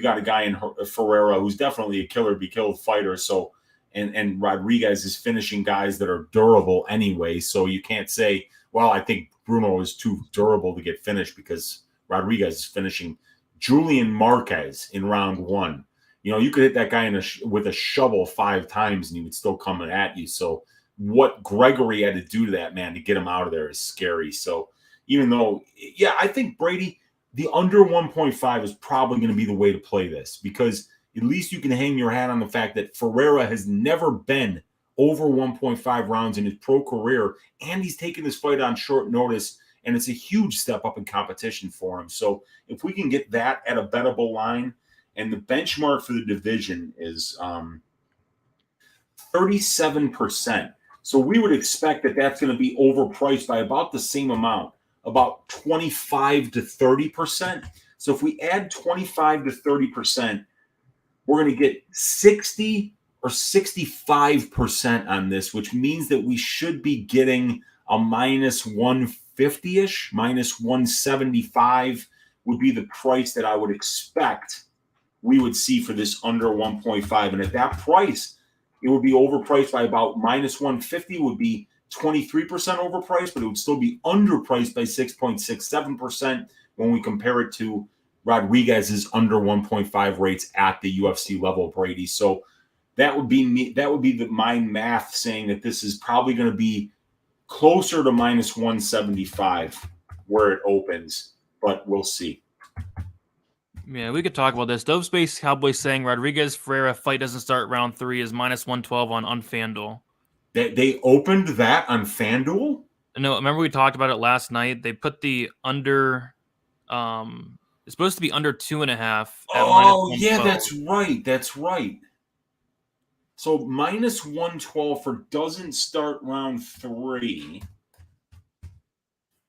got a guy in Ferreira who's definitely a killer be killed fighter. So, and Rodriguez is finishing guys that are durable anyway. So you can't say, well, I think Bruno is too durable to get finished because Rodriguez is finishing Julian Marquez in round 1. You could hit that guy with a shovel 5 times and he would still come at you. So what Gregory had to do to that man to get him out of there is scary. So even though, yeah, I think Brady, the under 1.5 is probably going to be the way to play this because at least you can hang your hat on the fact that Ferreira has never been over 1.5 rounds in his pro career, and he's taken this fight on short notice, and it's a huge step up in competition for him. So if we can get that at a bettable line, and the benchmark for the division is 37%. So we would expect that that's going to be overpriced by about the same amount, about 25 to 30%. So if we add 25 to 30%, we're going to get 60 or 65% on this, which means that we should be getting a minus 150-ish, minus 175 would be the price that I would expect we would see for this under 1.5. And at that price, it would be overpriced by about minus 150 would be 23% overpriced, but it would still be underpriced by 6.67% when we compare it to Rodriguez's under 1.5 rates at the UFC level, Brady. So that would be me. That would be my math saying that this is probably going to be closer to minus 175 where it opens, but we'll see. Yeah, we could talk about this. Dove Space Cowboy saying Rodriguez Ferreira fight doesn't start round 3 is minus 112 on FanDuel. They opened that on FanDuel? No, remember we talked about it last night. They put the under. It's supposed to be under 2.5 at minus Oh, yeah, 112. that's right. That's right. So minus 112 for doesn't start round 3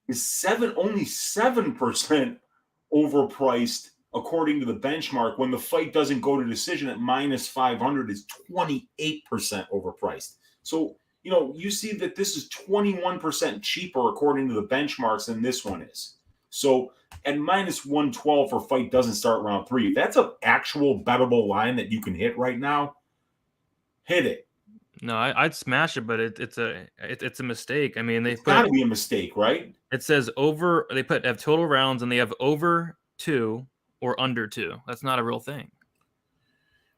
is only 7% overpriced according to the benchmark. When the fight doesn't go to decision at minus 500 is 28% overpriced. So, you see that this is 21% cheaper according to the benchmarks than this one is. So at minus 112 for fight doesn't start round 3, that's an actual bettable line that you can hit right now. Hit it. No, I'd smash it, but it's a mistake. I mean, It's got to be a mistake, right? It says over. They have total rounds, and they have over 2 or under 2. That's not a real thing.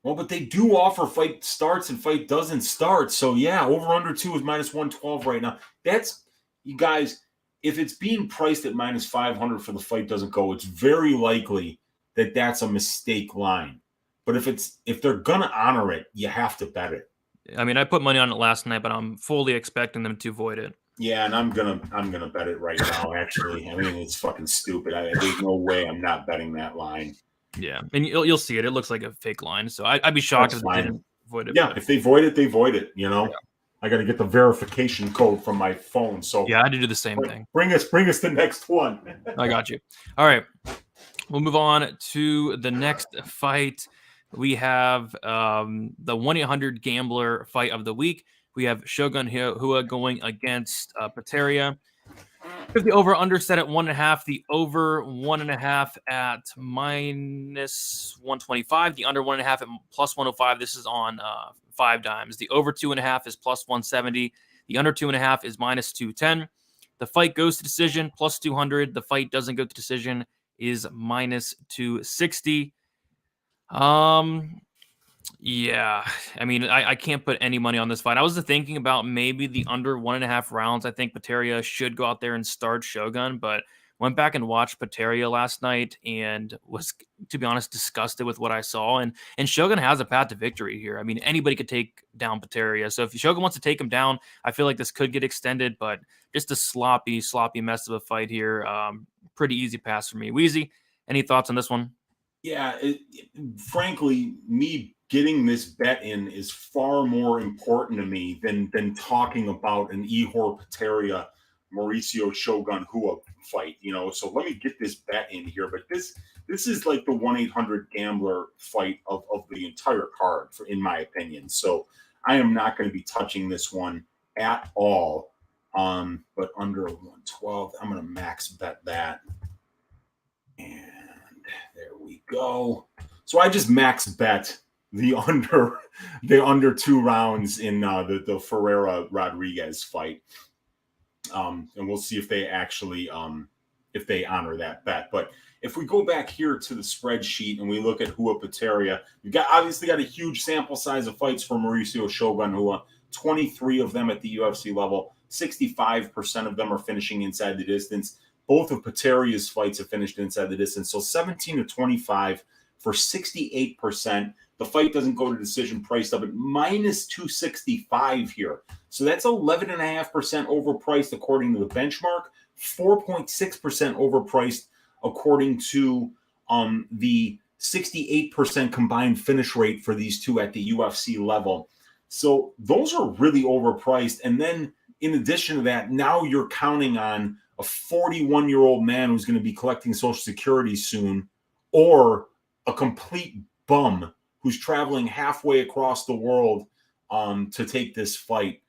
Well, but they do offer fight starts and fight doesn't start. So yeah, over under 2 is minus 112 right now. That's, you guys, if it's being priced at minus 500 for the fight doesn't go, it's very likely that that's a mistake line. But if they're gonna honor it, you have to bet it. I mean, I put money on it last night, but I'm fully expecting them to void it. Yeah, and I'm gonna bet it right now. Actually, I mean, it's fucking stupid. There's no way I'm not betting that line. Yeah, and you'll see it. It looks like a fake line, so I'd be shocked if they didn't void it. Yeah, if they void it, they void it. Yeah. I got to get the verification code from my phone. So yeah, I had to do the same thing. Bring us the next one. I got you. All right, we'll move on to the next fight. We have the 1-800 gambler fight of the week. We have Shogun Hua going against Potieria. The over under set at 1.5. The over 1.5 at minus 125. The under 1.5 at plus 105. This is on 5 dimes. The over 2.5 is plus 170. The under 2.5 is minus 210. The fight goes to decision plus 200. The fight doesn't go to decision is minus 260. Yeah, I mean, I can't put any money on this fight. I was thinking about maybe the under 1.5 rounds. I think Potieria should go out there and start Shogun, but went back and watched Potieria last night and was, to be honest, disgusted with what I saw. And Shogun has a path to victory here. I mean, anybody could take down Potieria. So if Shogun wants to take him down, I feel like this could get extended, but just a sloppy mess of a fight here. Pretty easy pass for me. WEEZY, any thoughts on this one? Yeah, frankly, me getting this bet in is far more important to me than talking about an Ihor Potieria Mauricio Shogun Hua fight. So let me get this bet in here. But this is like the 1-800 gambler fight of the entire card, in my opinion. So I am not going to be touching this one at all. But under 112, I'm going to max bet that. And there we go. So I just max bet the under 2 rounds in the Ferreira Rodriguez fight. And we'll see if they actually if they honor that bet. But if we go back here to the spreadsheet and we look at Hua Potieria, you've obviously got a huge sample size of fights for Mauricio Shogun Hua. 23 of them at the UFC level. 65% of them are finishing inside the distance. Both of Potieria's fights have finished inside the distance. So 17-25 for 68%. The fight doesn't go to decision, priced up at minus 265 here. So that's 11.5% overpriced according to the benchmark, 4.6% overpriced according to the 68% combined finish rate for these two at the UFC level. So those are really overpriced. And then in addition to that, now you're counting on a 41-year-old man who's going to be collecting Social Security soon, or a complete bum who's traveling halfway across the world to take this fight,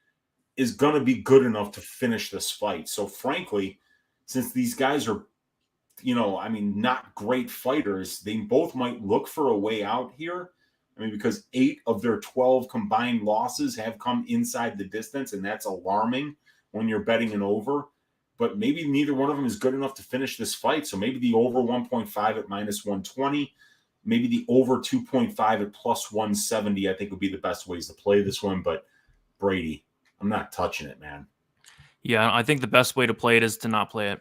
is going to be good enough to finish this fight. So frankly, since these guys are, not great fighters, they both might look for a way out here. I mean, because 8 of their 12 combined losses have come inside the distance, and that's alarming when you're betting an over. But maybe neither one of them is good enough to finish this fight. So maybe the over 1.5 at minus 120, maybe the over 2.5 at plus 170, I think would be the best ways to play this one. But Brady, I'm not touching it, man. Yeah, I think the best way to play it is to not play it.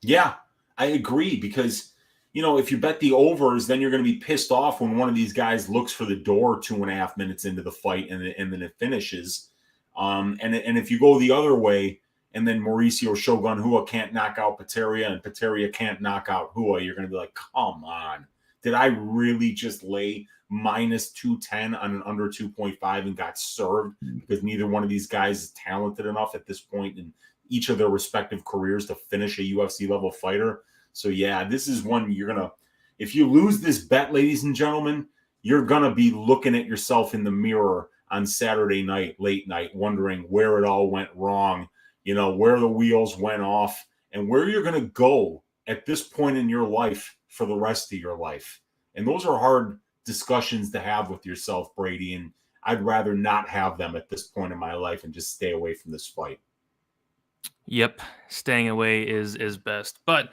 Yeah, I agree, because, if you bet the overs, then you're going to be pissed off when one of these guys looks for the door 2.5 minutes into the fight and then it finishes. And if you go the other way and then Mauricio Shogun Hua can't knock out Potieria, and Potieria can't knock out Hua, you're going to be like, come on. Did I really just lay minus 210 on an under 2.5 and got served because neither one of these guys is talented enough at this point in each of their respective careers to finish a UFC level fighter? So yeah, this is one you're going to, if you lose this bet, ladies and gentlemen, you're going to be looking at yourself in the mirror on Saturday night, late night, wondering where it all went wrong, where the wheels went off, and where you're going to go at this point in your life for the rest of your life. And those are hard discussions to have with yourself, Brady, and I'd rather not have them at this point in my life and just stay away from this fight. Yep, staying away is best. But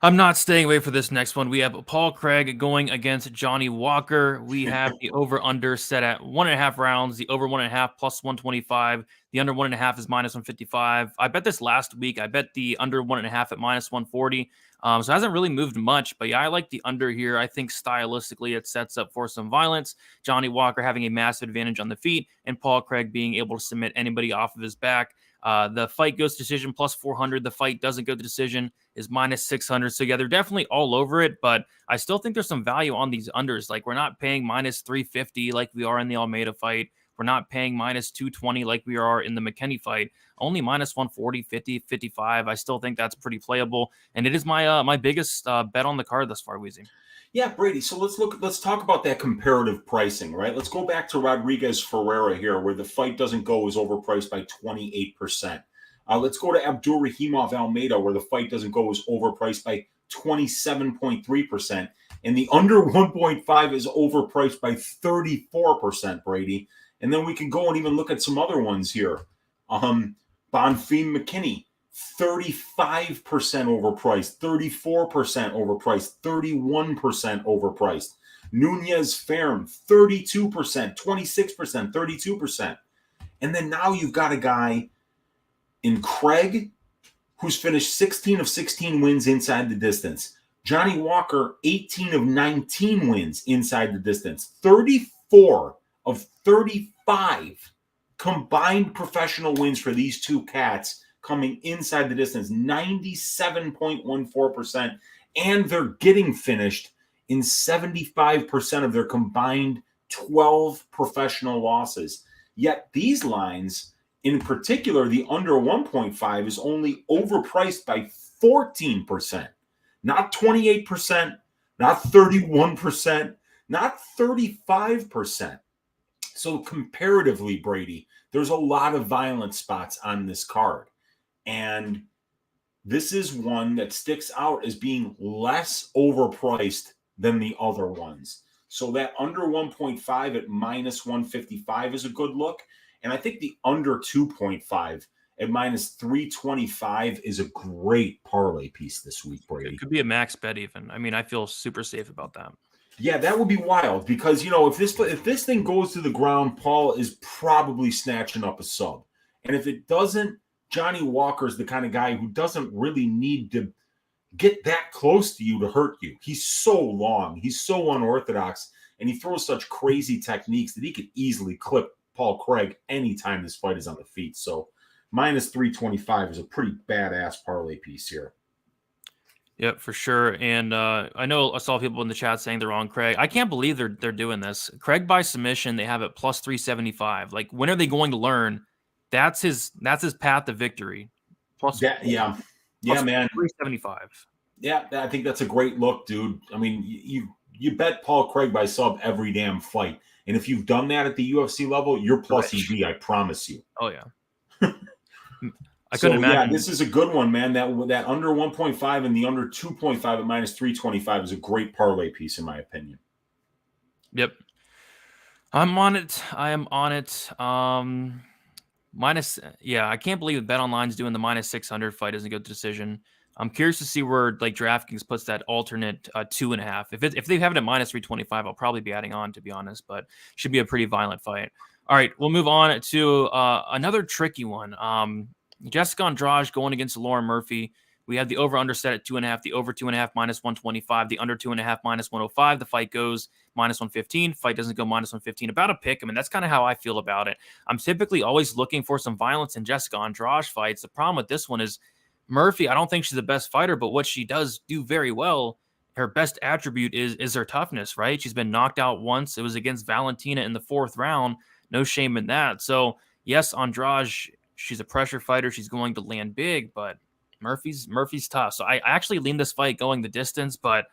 I'm not staying away for this next one. We have Paul Craig going against Johnny Walker. We have the over-under set at 1.5 rounds, the over 1.5 plus 125. The under 1.5 is minus 155. I bet this last week. I bet the under 1.5 at minus 140. So it hasn't really moved much, but yeah, I like the under here. I think stylistically it sets up for some violence. Johnny Walker having a massive advantage on the feet, and Paul Craig being able to submit anybody off of his back. The fight goes to decision plus 400. The fight doesn't go to decision is minus 600. So yeah, they're definitely all over it, but I still think there's some value on these unders. Like we're not paying minus 350 like we are in the Almeida fight. We're not paying minus 220 like we are in the McKinney fight. Only minus 140, 50, 55. I still think that's pretty playable, and it is my my biggest bet on the card thus far, Weezy. Yeah, Brady. So let's talk about that comparative pricing, right? Let's go back to Rodriguez Ferreira here, where the fight doesn't go is overpriced by 28%. Let's go to Abdul-Rahimov Almeida, where the fight doesn't go is overpriced by 27.3%, and the under 1.5 is overpriced by 34%, Brady. And then we can go and even look at some other ones here. Bonfim McKinney, 35% overpriced, 34% overpriced, 31% overpriced. Nunez Farren, 32%, 26%, 32%. And then now you've got a guy in Craig who's finished 16 of 16 wins inside the distance. Johnny Walker, 18 of 19 wins inside the distance. 34 of 35 combined professional wins for these two cats coming inside the distance, 97.14%, and they're getting finished in 75% of their combined 12 professional losses. Yet these lines, in particular, the under 1.5 is only overpriced by 14%, not 28%, not 31%, not 35%. So comparatively, Brady, there's a lot of violent spots on this card. And this is one that sticks out as being less overpriced than the other ones. So that under 1.5 at minus 155 is a good look. And I think the under 2.5 at minus 325 is a great parlay piece this week, Brady. It could be a max bet even. I mean, I feel super safe about that. Yeah, that would be wild because, if this thing goes to the ground, Paul is probably snatching up a sub. And if it doesn't, Johnny Walker's the kind of guy who doesn't really need to get that close to you to hurt you. He's so long. He's so unorthodox, and he throws such crazy techniques that he could easily clip Paul Craig anytime this fight is on the feet. So minus 325 is a pretty badass parlay piece here. Yep, for sure. And I know I saw people in the chat saying they're on Craig. I can't believe they're doing this. Craig by submission, they have it plus 375. Like, when are they going to learn? That's his path to victory. Plus, man. 375. Yeah, I think that's a great look, dude. I mean, you bet Paul Craig by sub every damn fight. And if you've done that at the UFC level, you're plus EV, I promise you. Oh, yeah. I couldn't imagine. Yeah, this is a good one, man. That under 1.5 and the under 2.5 at minus 325 is a great parlay piece, in my opinion. Yep. I'm on it. I am on it. I can't believe BetOnline's doing the minus 600 fight as a good decision. I'm curious to see where like DraftKings puts that alternate 2.5. If they have it at minus 325, I'll probably be adding on, to be honest, but should be a pretty violent fight. All right, we'll move on to another tricky one. Jessica Andrade going against Lauren Murphy. We have the over-under set at 2.5, the over 2.5 minus 125, the under 2.5 minus 105. The fight goes minus 115. Fight doesn't go minus 115. About a pick. I mean, that's kind of how I feel about it. I'm typically always looking for some violence in Jessica Andrade fights. The problem with this one is Murphy, I don't think she's the best fighter, but what she does do very well, her best attribute is her toughness, right? She's been knocked out once. It was against Valentina in the 4th round. No shame in that. So, yes, Andrade, she's a pressure fighter. She's going to land big, but Murphy's tough. So I actually lean this fight going the distance, but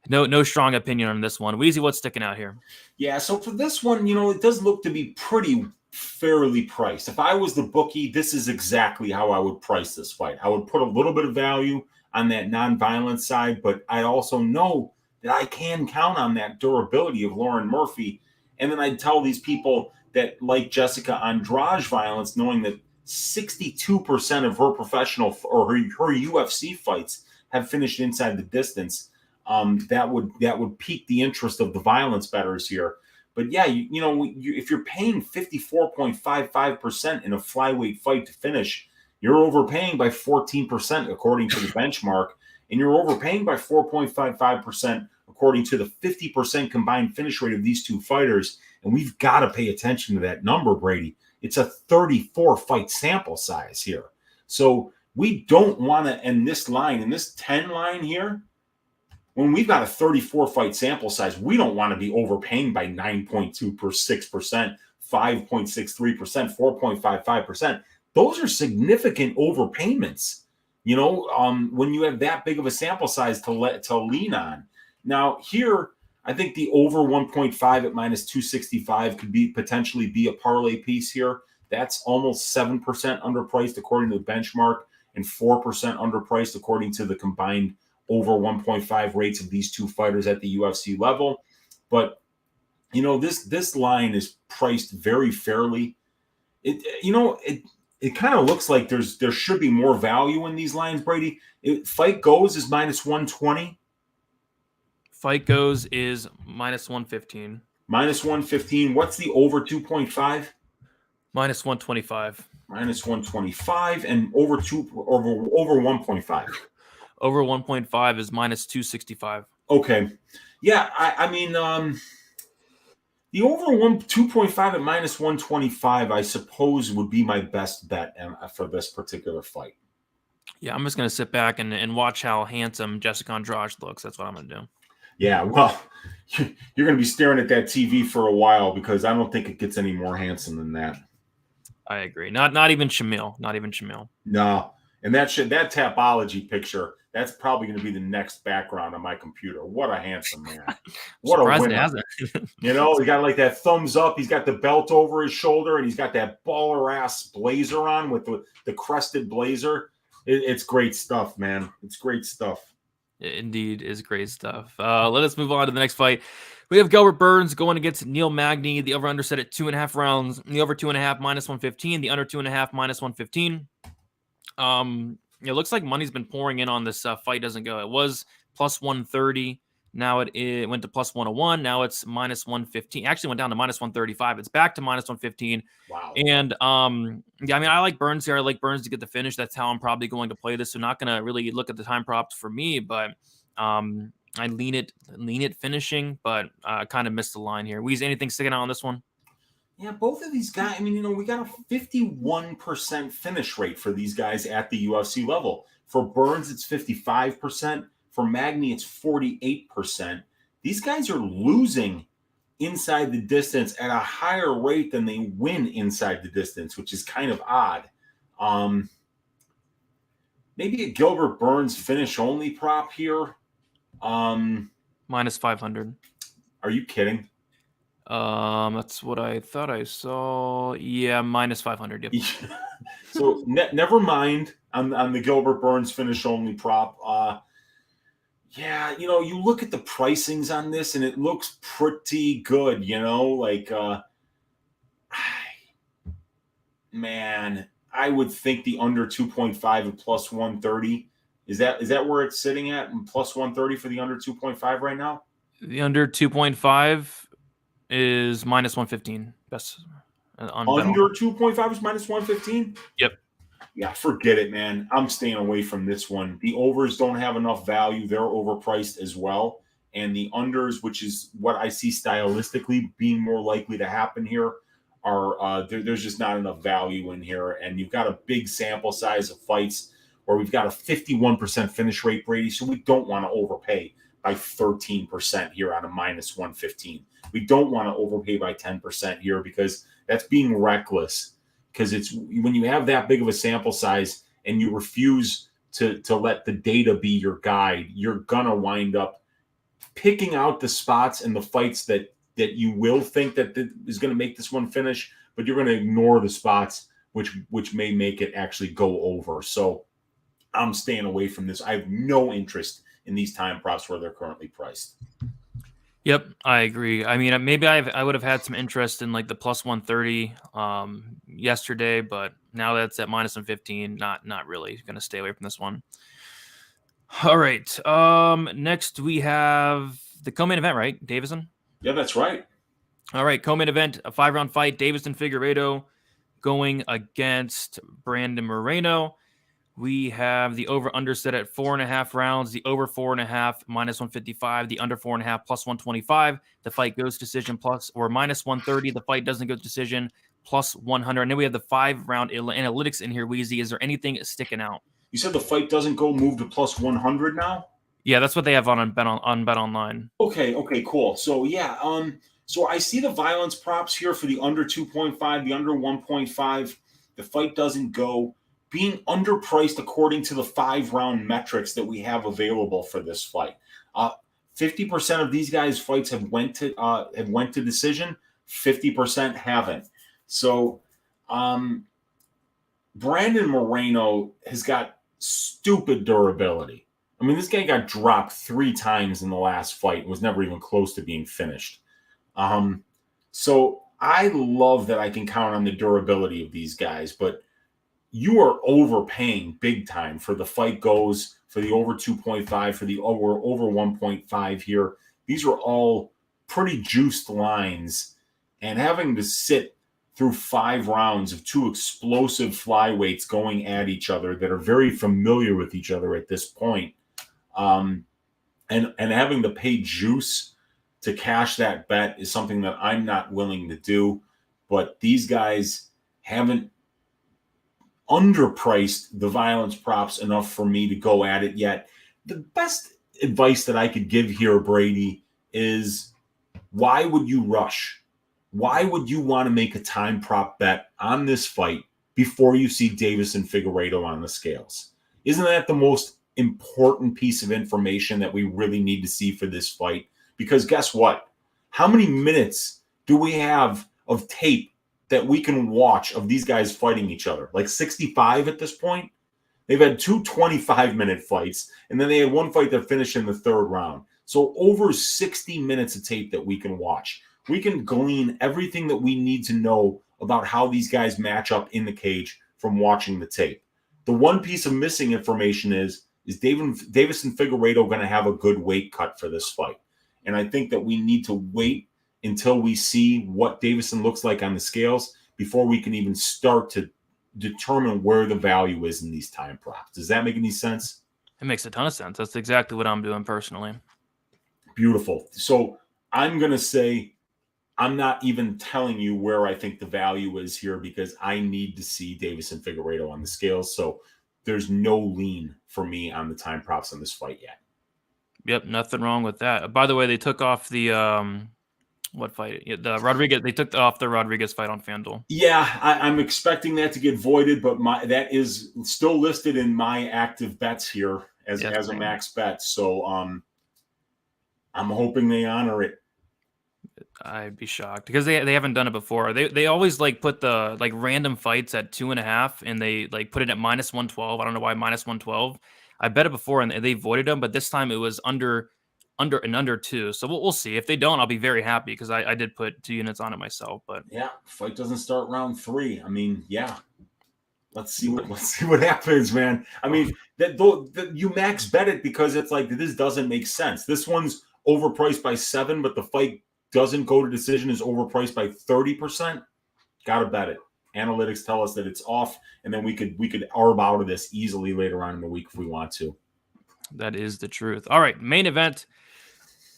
no strong opinion on this one. Weezy, what's sticking out here? Yeah, so for this one, it does look to be pretty fairly priced. If I was the bookie, this is exactly how I would price this fight. I would put a little bit of value on that non-violent side, but I also know that I can count on that durability of Lauren Murphy. And then I'd tell these people that like Jessica Andrade violence, knowing that 62% of her professional or her UFC fights have finished inside the distance. That would pique the interest of the violence bettors here. But yeah, if you're paying 54.55% in a flyweight fight to finish, you're overpaying by 14% according to the benchmark, and you're overpaying by 4.55% according to the 50% combined finish rate of these two fighters. And we've got to pay attention to that number, Brady. It's a 34 fight sample size here. So we don't want to end this line, in this 10 line here, when we've got a 34 fight sample size, we don't want to be overpaying by 9.26%, 5.63%, 4.55%. Those are significant overpayments, when you have that big of a sample size to lean on. Now here, I think the over 1.5 at minus 265 could potentially be a parlay piece here. That's almost 7% underpriced according to the benchmark and 4% underpriced according to the combined over 1.5 rates of these two fighters at the UFC level. But, this line is priced very fairly. It kind of looks like there should be more value in these lines, Brady. Fight Goes is minus 120. Fight Goes is minus 115. Minus 115. What's the over 2.5? Minus 125. Minus 125 and over 1.5. Over 1.5 is minus 265. Okay. Yeah, I mean, the over 2.5 at minus 125, I suppose, would be my best bet for this particular fight. Yeah, I'm just going to sit back and watch how handsome Jessica Andrade looks. That's what I'm going to do. Yeah, well, you're going to be staring at that TV for a while because I don't think it gets any more handsome than that. I agree. Not even Shamil. Not even Shamil. No. And that Tapology picture, that's probably going to be the next background on my computer. What a handsome man. What a winner. He got like that thumbs up. He's got the belt over his shoulder, and he's got that baller-ass blazer on with the crested blazer. It's great stuff, man. It's great stuff. It indeed is great stuff. Let us move on to the next fight. We have Gilbert Burns going against Neil Magny. The over-under set at 2.5 rounds. The over 2.5 minus 115. The under 2.5 minus 115. It looks like money's been pouring in on this fight. Doesn't go. It was plus 130. Now it went to plus 101. Now it's minus 115. Actually went down to minus 135. It's back to minus 115. Wow. And yeah, I mean, I like Burns here. I like Burns to get the finish. That's how I'm probably going to play this. So not going to really look at the time props for me, but I lean it finishing, but kind of missed the line here. Weezy, anything sticking out on this one? Yeah, both of these guys, I mean, we got a 51% finish rate for these guys at the UFC level. For Burns, it's 55%. For Magny, it's 48%. These guys are losing inside the distance at a higher rate than they win inside the distance, which is kind of odd. Maybe a Gilbert Burns finish only prop here. Minus 500. Are you kidding? That's what I thought I saw. Yeah, minus 500. Yep. So never mind on the Gilbert Burns finish only prop. Yeah, you look at the pricings on this and it looks pretty good, man, I would think the under 2.5 at plus 130. Is that where it's sitting at? Plus 130 for the under 2.5 right now? The under 2.5 is minus 115. Best under 2.5 is minus 115? Yep. Yeah, forget it, man. I'm staying away from this one. The overs don't have enough value. They're overpriced as well. And the unders, which is what I see stylistically being more likely to happen here, are there's just not enough value in here. And you've got a big sample size of fights where we've got a 51% finish rate, Brady. So we don't want to overpay by 13% here on a minus 115. We don't want to overpay by 10% here because that's being reckless. Because it's when you have that big of a sample size and you refuse to let the data be your guide, you're gonna wind up picking out the spots and the fights that you will think that is going to make this one finish, but you're going to ignore the spots which may make it actually go over. So I'm staying away from this. I have no interest in these time props where they're currently priced. Yep, I agree. I mean, maybe I would have had some interest in like the plus 130 yesterday, but now that's at minus 115. Not really. Going to stay away from this one. All right. Next we have the co-main event, right? Davison? Yeah, that's right. All right, co-main event, a 5-round fight. Davison Figueiredo going against Brandon Moreno. We have the over-under set at 4.5 rounds, the over 4.5 minus 155, the under 4.5 plus 125. The fight goes decision plus or minus 130. The fight doesn't go decision plus 100. And then we have the 5-round analytics in here. WEEZY, is there anything sticking out? You said the fight doesn't go move to plus 100 now? Yeah, that's what they have on Bet Online. Okay, cool. So yeah, so I see the violence props here for the under 2.5, the under 1.5. The fight doesn't go, being underpriced according to the 5-round metrics that we have available for this fight. 50% of these guys' fights have went to decision. 50% haven't. So, Brandon Moreno has got stupid durability. I mean, this guy got dropped 3 times in the last fight and was never even close to being finished. So I love that I can count on the durability of these guys, but you are overpaying big time for the fight goes, for the over 2.5, for the over 1.5 here. These are all pretty juiced lines, and having to sit through 5 rounds of 2 explosive flyweights going at each other that are very familiar with each other at this point, and having to pay juice to cash that bet is something that I'm not willing to do. But these guys haven't underpriced the violence props enough for me to go at it yet. The best advice that I could give here, Brady, is why would you rush? Why would you want to make a time prop bet on this fight before you see Davison Figueiredo on the scales? Isn't that the most important piece of information that we really need to see for this fight? Because guess what? How many minutes do we have of tape that we can watch of these guys fighting each other? Like 65 at this point? They've had 2 25-minute fights, and then they had one fight that finished in the 3rd round. So over 60 minutes of tape that we can watch. We can glean everything that we need to know about how these guys match up in the cage from watching the tape. The one piece of missing information is Davison Figueiredo going to have a good weight cut for this fight? And I think that we need to wait until we see what Davison looks like on the scales before we can even start to determine where the value is in these time props. Does that make any sense? It makes a ton of sense. That's exactly what I'm doing personally. Beautiful. So I'm going to say I'm not even telling you where I think the value is here because I need to see Davison Figueiredo on the scales. So there's no lean for me on the time props on this fight yet. Yep, nothing wrong with that. By the way, they took off the what fight? The Rodriguez. They took off the Rodriguez fight on FanDuel. Yeah, I'm expecting that to get voided, but that is still listed in my active bets here as a max bet. So I'm hoping they honor it. I'd be shocked because they haven't done it before. They always like put the like random fights at 2.5 and they like put it at minus 112. I don't know why minus 112. I bet it before and they voided them, but this time it was under 2. So we'll see. If they don't, I'll be very happy because I did put 2 units on it myself. But yeah, fight doesn't start round 3. I mean, yeah. Let's see what happens, man. I mean, you max bet it because it's like this doesn't make sense. This one's overpriced by 7, but the fight doesn't go to decision, is overpriced by 30%. Gotta bet it. Analytics tell us that it's off, and then we could arb out of this easily later on in the week if we want to. That is the truth. All right, main event.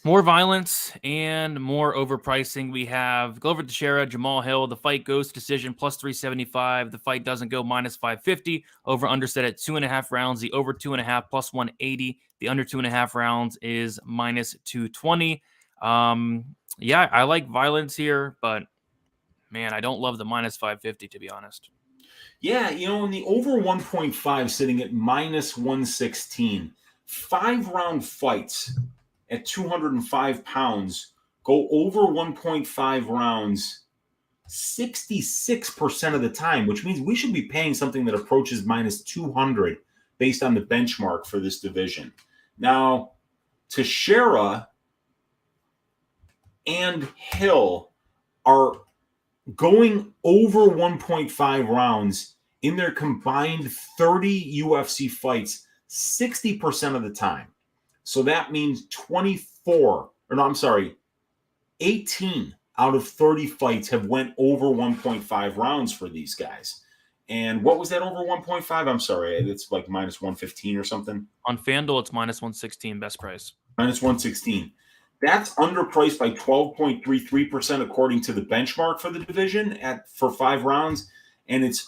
More violence and more overpricing. We have Glover Texeira, Jamahal Hill. The fight goes to decision plus 375. The fight doesn't go minus 550. Over under set at 2.5 rounds. The over 2.5 plus 180. The under 2.5 rounds is minus 220. Yeah, I like violence here, but man, I don't love the minus 550 to be honest. Yeah, in the over 1.5 sitting at minus 116, 5-round fights at 205 pounds go over 1.5 rounds 66% of the time, which means we should be paying something that approaches minus 200 based on the benchmark for this division. Now, Texeira and Hill are going over 1.5 rounds in their combined 30 UFC fights 60% of the time. So that means 18 out of 30 fights have went over 1.5 rounds for these guys. And what was that over 1.5? I'm sorry, it's like minus 115 or something. On FanDuel, it's minus 116 best price. Minus 116. That's underpriced by 12.33% according to the benchmark for the division for 5 rounds. And it's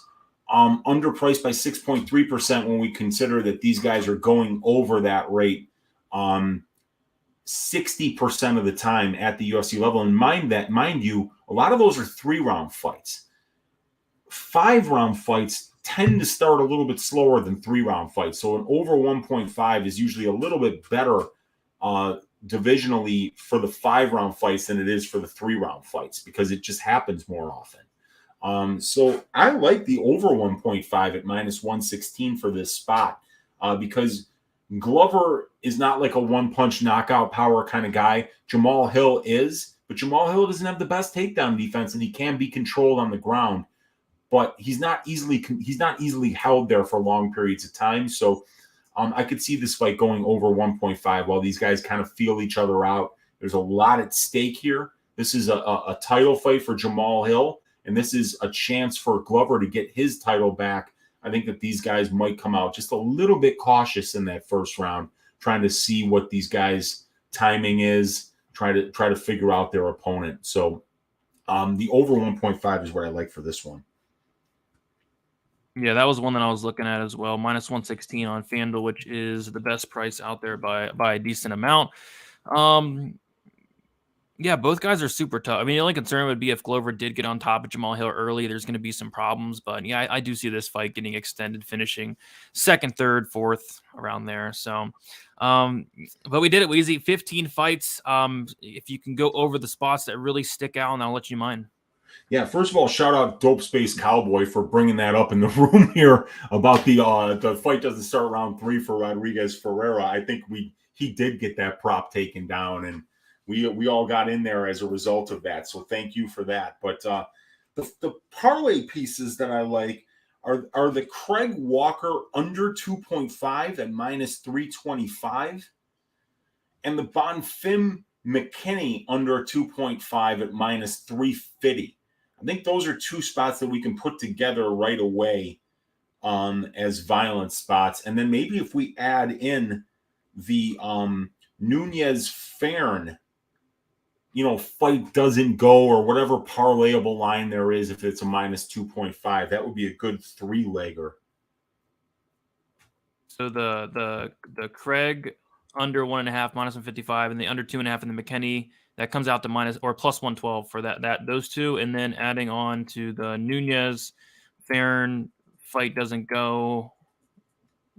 underpriced by 6.3% when we consider that these guys are going over that rate 60% of the time at the UFC level. And mind you, a lot of those are 3-round fights. 5-round fights tend to start a little bit slower than 3-round fights. So an over 1.5 is usually a little bit better divisionally for the 5-round fights than it is for the 3-round fights because it just happens more often. So I like the over 1.5 at minus 116 for this spot because Glover is not like a one-punch knockout power kind of guy. Jamahal Hill is, but Jamahal Hill doesn't have the best takedown defense, and he can be controlled on the ground. But he's not easily held there for long periods of time. So I could see this fight going over 1.5 while these guys kind of feel each other out. There's a lot at stake here. This is a title fight for Jamahal Hill, and this is a chance for Glover to get his title back. I think that these guys might come out just a little bit cautious in that first round, trying to see what these guys' timing is, try to figure out their opponent. So the over 1.5 is what I like for this one. Yeah, that was one that I was looking at as well. Minus 116 on FanDuel, which is the best price out there by a decent amount. Yeah, both guys are super tough. I mean, the only concern would be if Glover did get on top of Jamahal Hill early, there's going to be some problems. But yeah, I do see this fight getting extended, finishing second, third, fourth, around there. So, but we did it, WEEZY. 15 fights. If you can go over the spots that really stick out, and I'll let you mine. Yeah, first of all, shout out Dope Space Cowboy for bringing that up in the room here about the fight doesn't start round 3 for Rodriguez Ferreira. I think he did get that prop taken down, and we all got in there as a result of that. So thank you for that. But the parlay pieces that I like are the Craig Walker under 2.5 at minus 325, and the Bonfim McKinney under 2.5 at minus 350. I think those are 2 spots that we can put together right away as violent spots. And then maybe if we add in the Nunez Farren, fight doesn't go or whatever parlayable line there is, if it's a minus 2.5, that would be a good 3-legger. So the Craig under 1.5 minus 155, and the under 2.5 in the McKinney, that comes out to minus or plus 112 for those 2, and then adding on to the Nunez Farren fight doesn't go.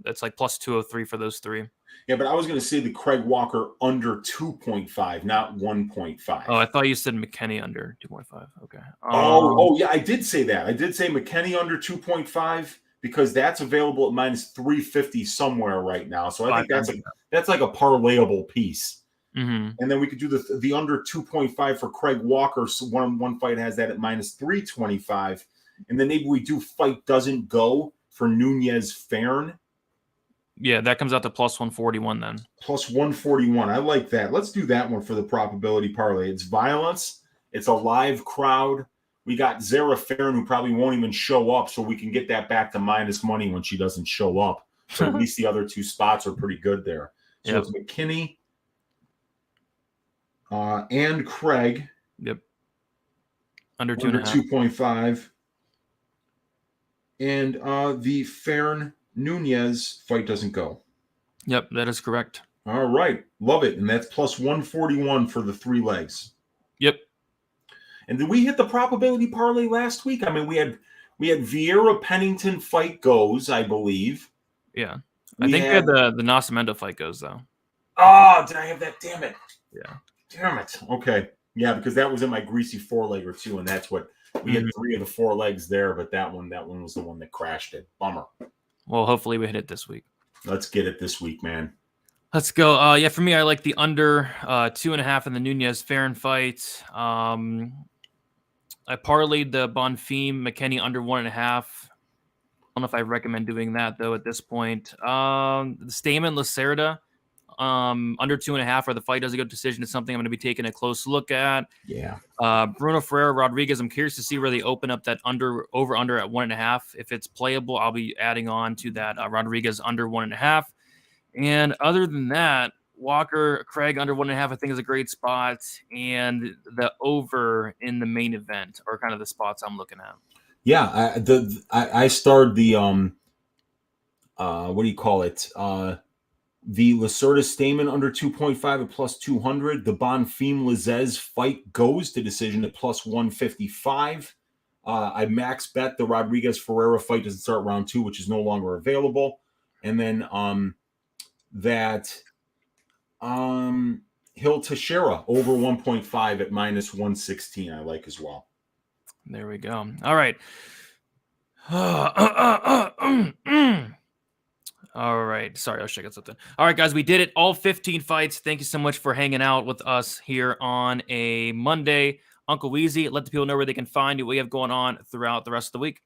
That's like plus 203 for those 3. Yeah, but I was going to say the Craig Walker under 2.5, not 1.5. Oh, I thought you said McKinney under 2.5. Okay. Yeah, I did say that. I did say McKinney under 2.5 because that's available at minus 350 somewhere right now. So I think that's like a parlayable piece. Mm-hmm. And then we could do the under 2.5 for Craig Walker. So one fight has that at minus 325. And then maybe we do fight doesn't go for Nunez Farren. Yeah, that comes out to plus 141 then. Plus 141. I like that. Let's do that one for the probability parlay. It's violence. It's a live crowd. We got Zara Farren, who probably won't even show up, so we can get that back to minus money when she doesn't show up. So at least the other two spots are pretty good there. So it's McKinney and Craig. Yep. Under 2.5. And the Farren Nunez fight doesn't go. Yep, that is correct. All right. Love it. And that's plus 141 for the 3 legs. Yep. And did we hit the probability parlay last week? I mean, we had Vieira Pennington fight goes, I believe. Yeah. I think we had the Nascimento fight goes, though. Oh, did I have that? Damn it. Yeah. Damn it. Okay. Yeah, because that was in my greasy 4-legger too, and that's what we had 3 of the 4 legs there, but that one was the one that crashed it. Bummer. Well, hopefully we hit it this week. Let's get it this week, man. Let's go. Yeah, for me, I like the under 2.5 in the Nunez Farren fight. I parlayed the Bonfim McKinney under 1.5. I don't know if I recommend doing that though at this point. The Stamen Lacerda under 2.5, or the fight doesn't go to decision, is something I'm going to be taking a close look at. Yeah. Bruno Ferreira Rodriguez, I'm curious to see where they open up that over under at 1.5. If it's playable, I'll be adding on to that Rodriguez under 1.5. And other than that, Walker Craig under 1.5, I think is a great spot, and the over in the main event are kind of the spots I'm looking at. Yeah, I starred the what do you call it? The Lacerda Stamen under 2.5 at plus 200. The Bonfim Lazez fight goes to decision at plus 155. I max bet the Rodriguez Ferreira fight doesn't start round 2, which is no longer available. And then that Hill Texeira over 1.5 at minus 116 I like as well. There we go. All right. All right. Sorry, I was checking something. All right, guys, we did it. All 15 fights. Thank you so much for hanging out with us here on a Monday. Uncle WEEZY, let the people know where they can find you, what you have going on throughout the rest of the week.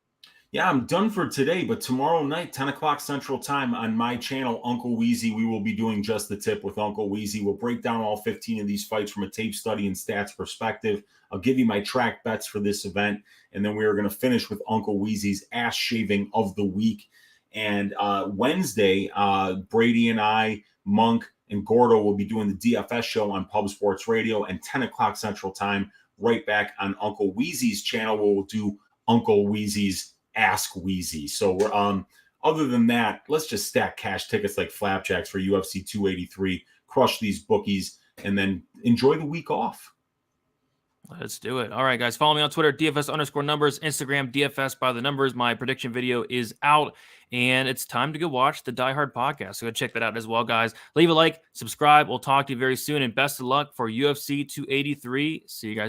Yeah, I'm done for today, but tomorrow night, 10 o'clock Central Time on my channel, Uncle WEEZY, we will be doing Just the Tip with Uncle WEEZY. We'll break down all 15 of these fights from a tape study and stats perspective. I'll give you my track bets for this event, and then we are going to finish with Uncle WEEZY's ass shaving of the week. And Wednesday, Brady and I, Monk, and Gordo will be doing the DFS show on Pub Sports Radio, and 10 o'clock Central Time, right back on Uncle WEEZY's channel, where we'll do Uncle WEEZY's Ask WEEZY. So we're other than that, let's just stack cash tickets like flapjacks for UFC 283, crush these bookies, and then enjoy the week off. Let's do it. All right, guys, follow me on Twitter, DFS_numbers, Instagram, DFS by the numbers. My prediction video is out, and it's time to go watch the Die Hard podcast. So go check that out as well, guys. Leave a like, subscribe. We'll talk to you very soon, and best of luck for UFC 283. See you guys.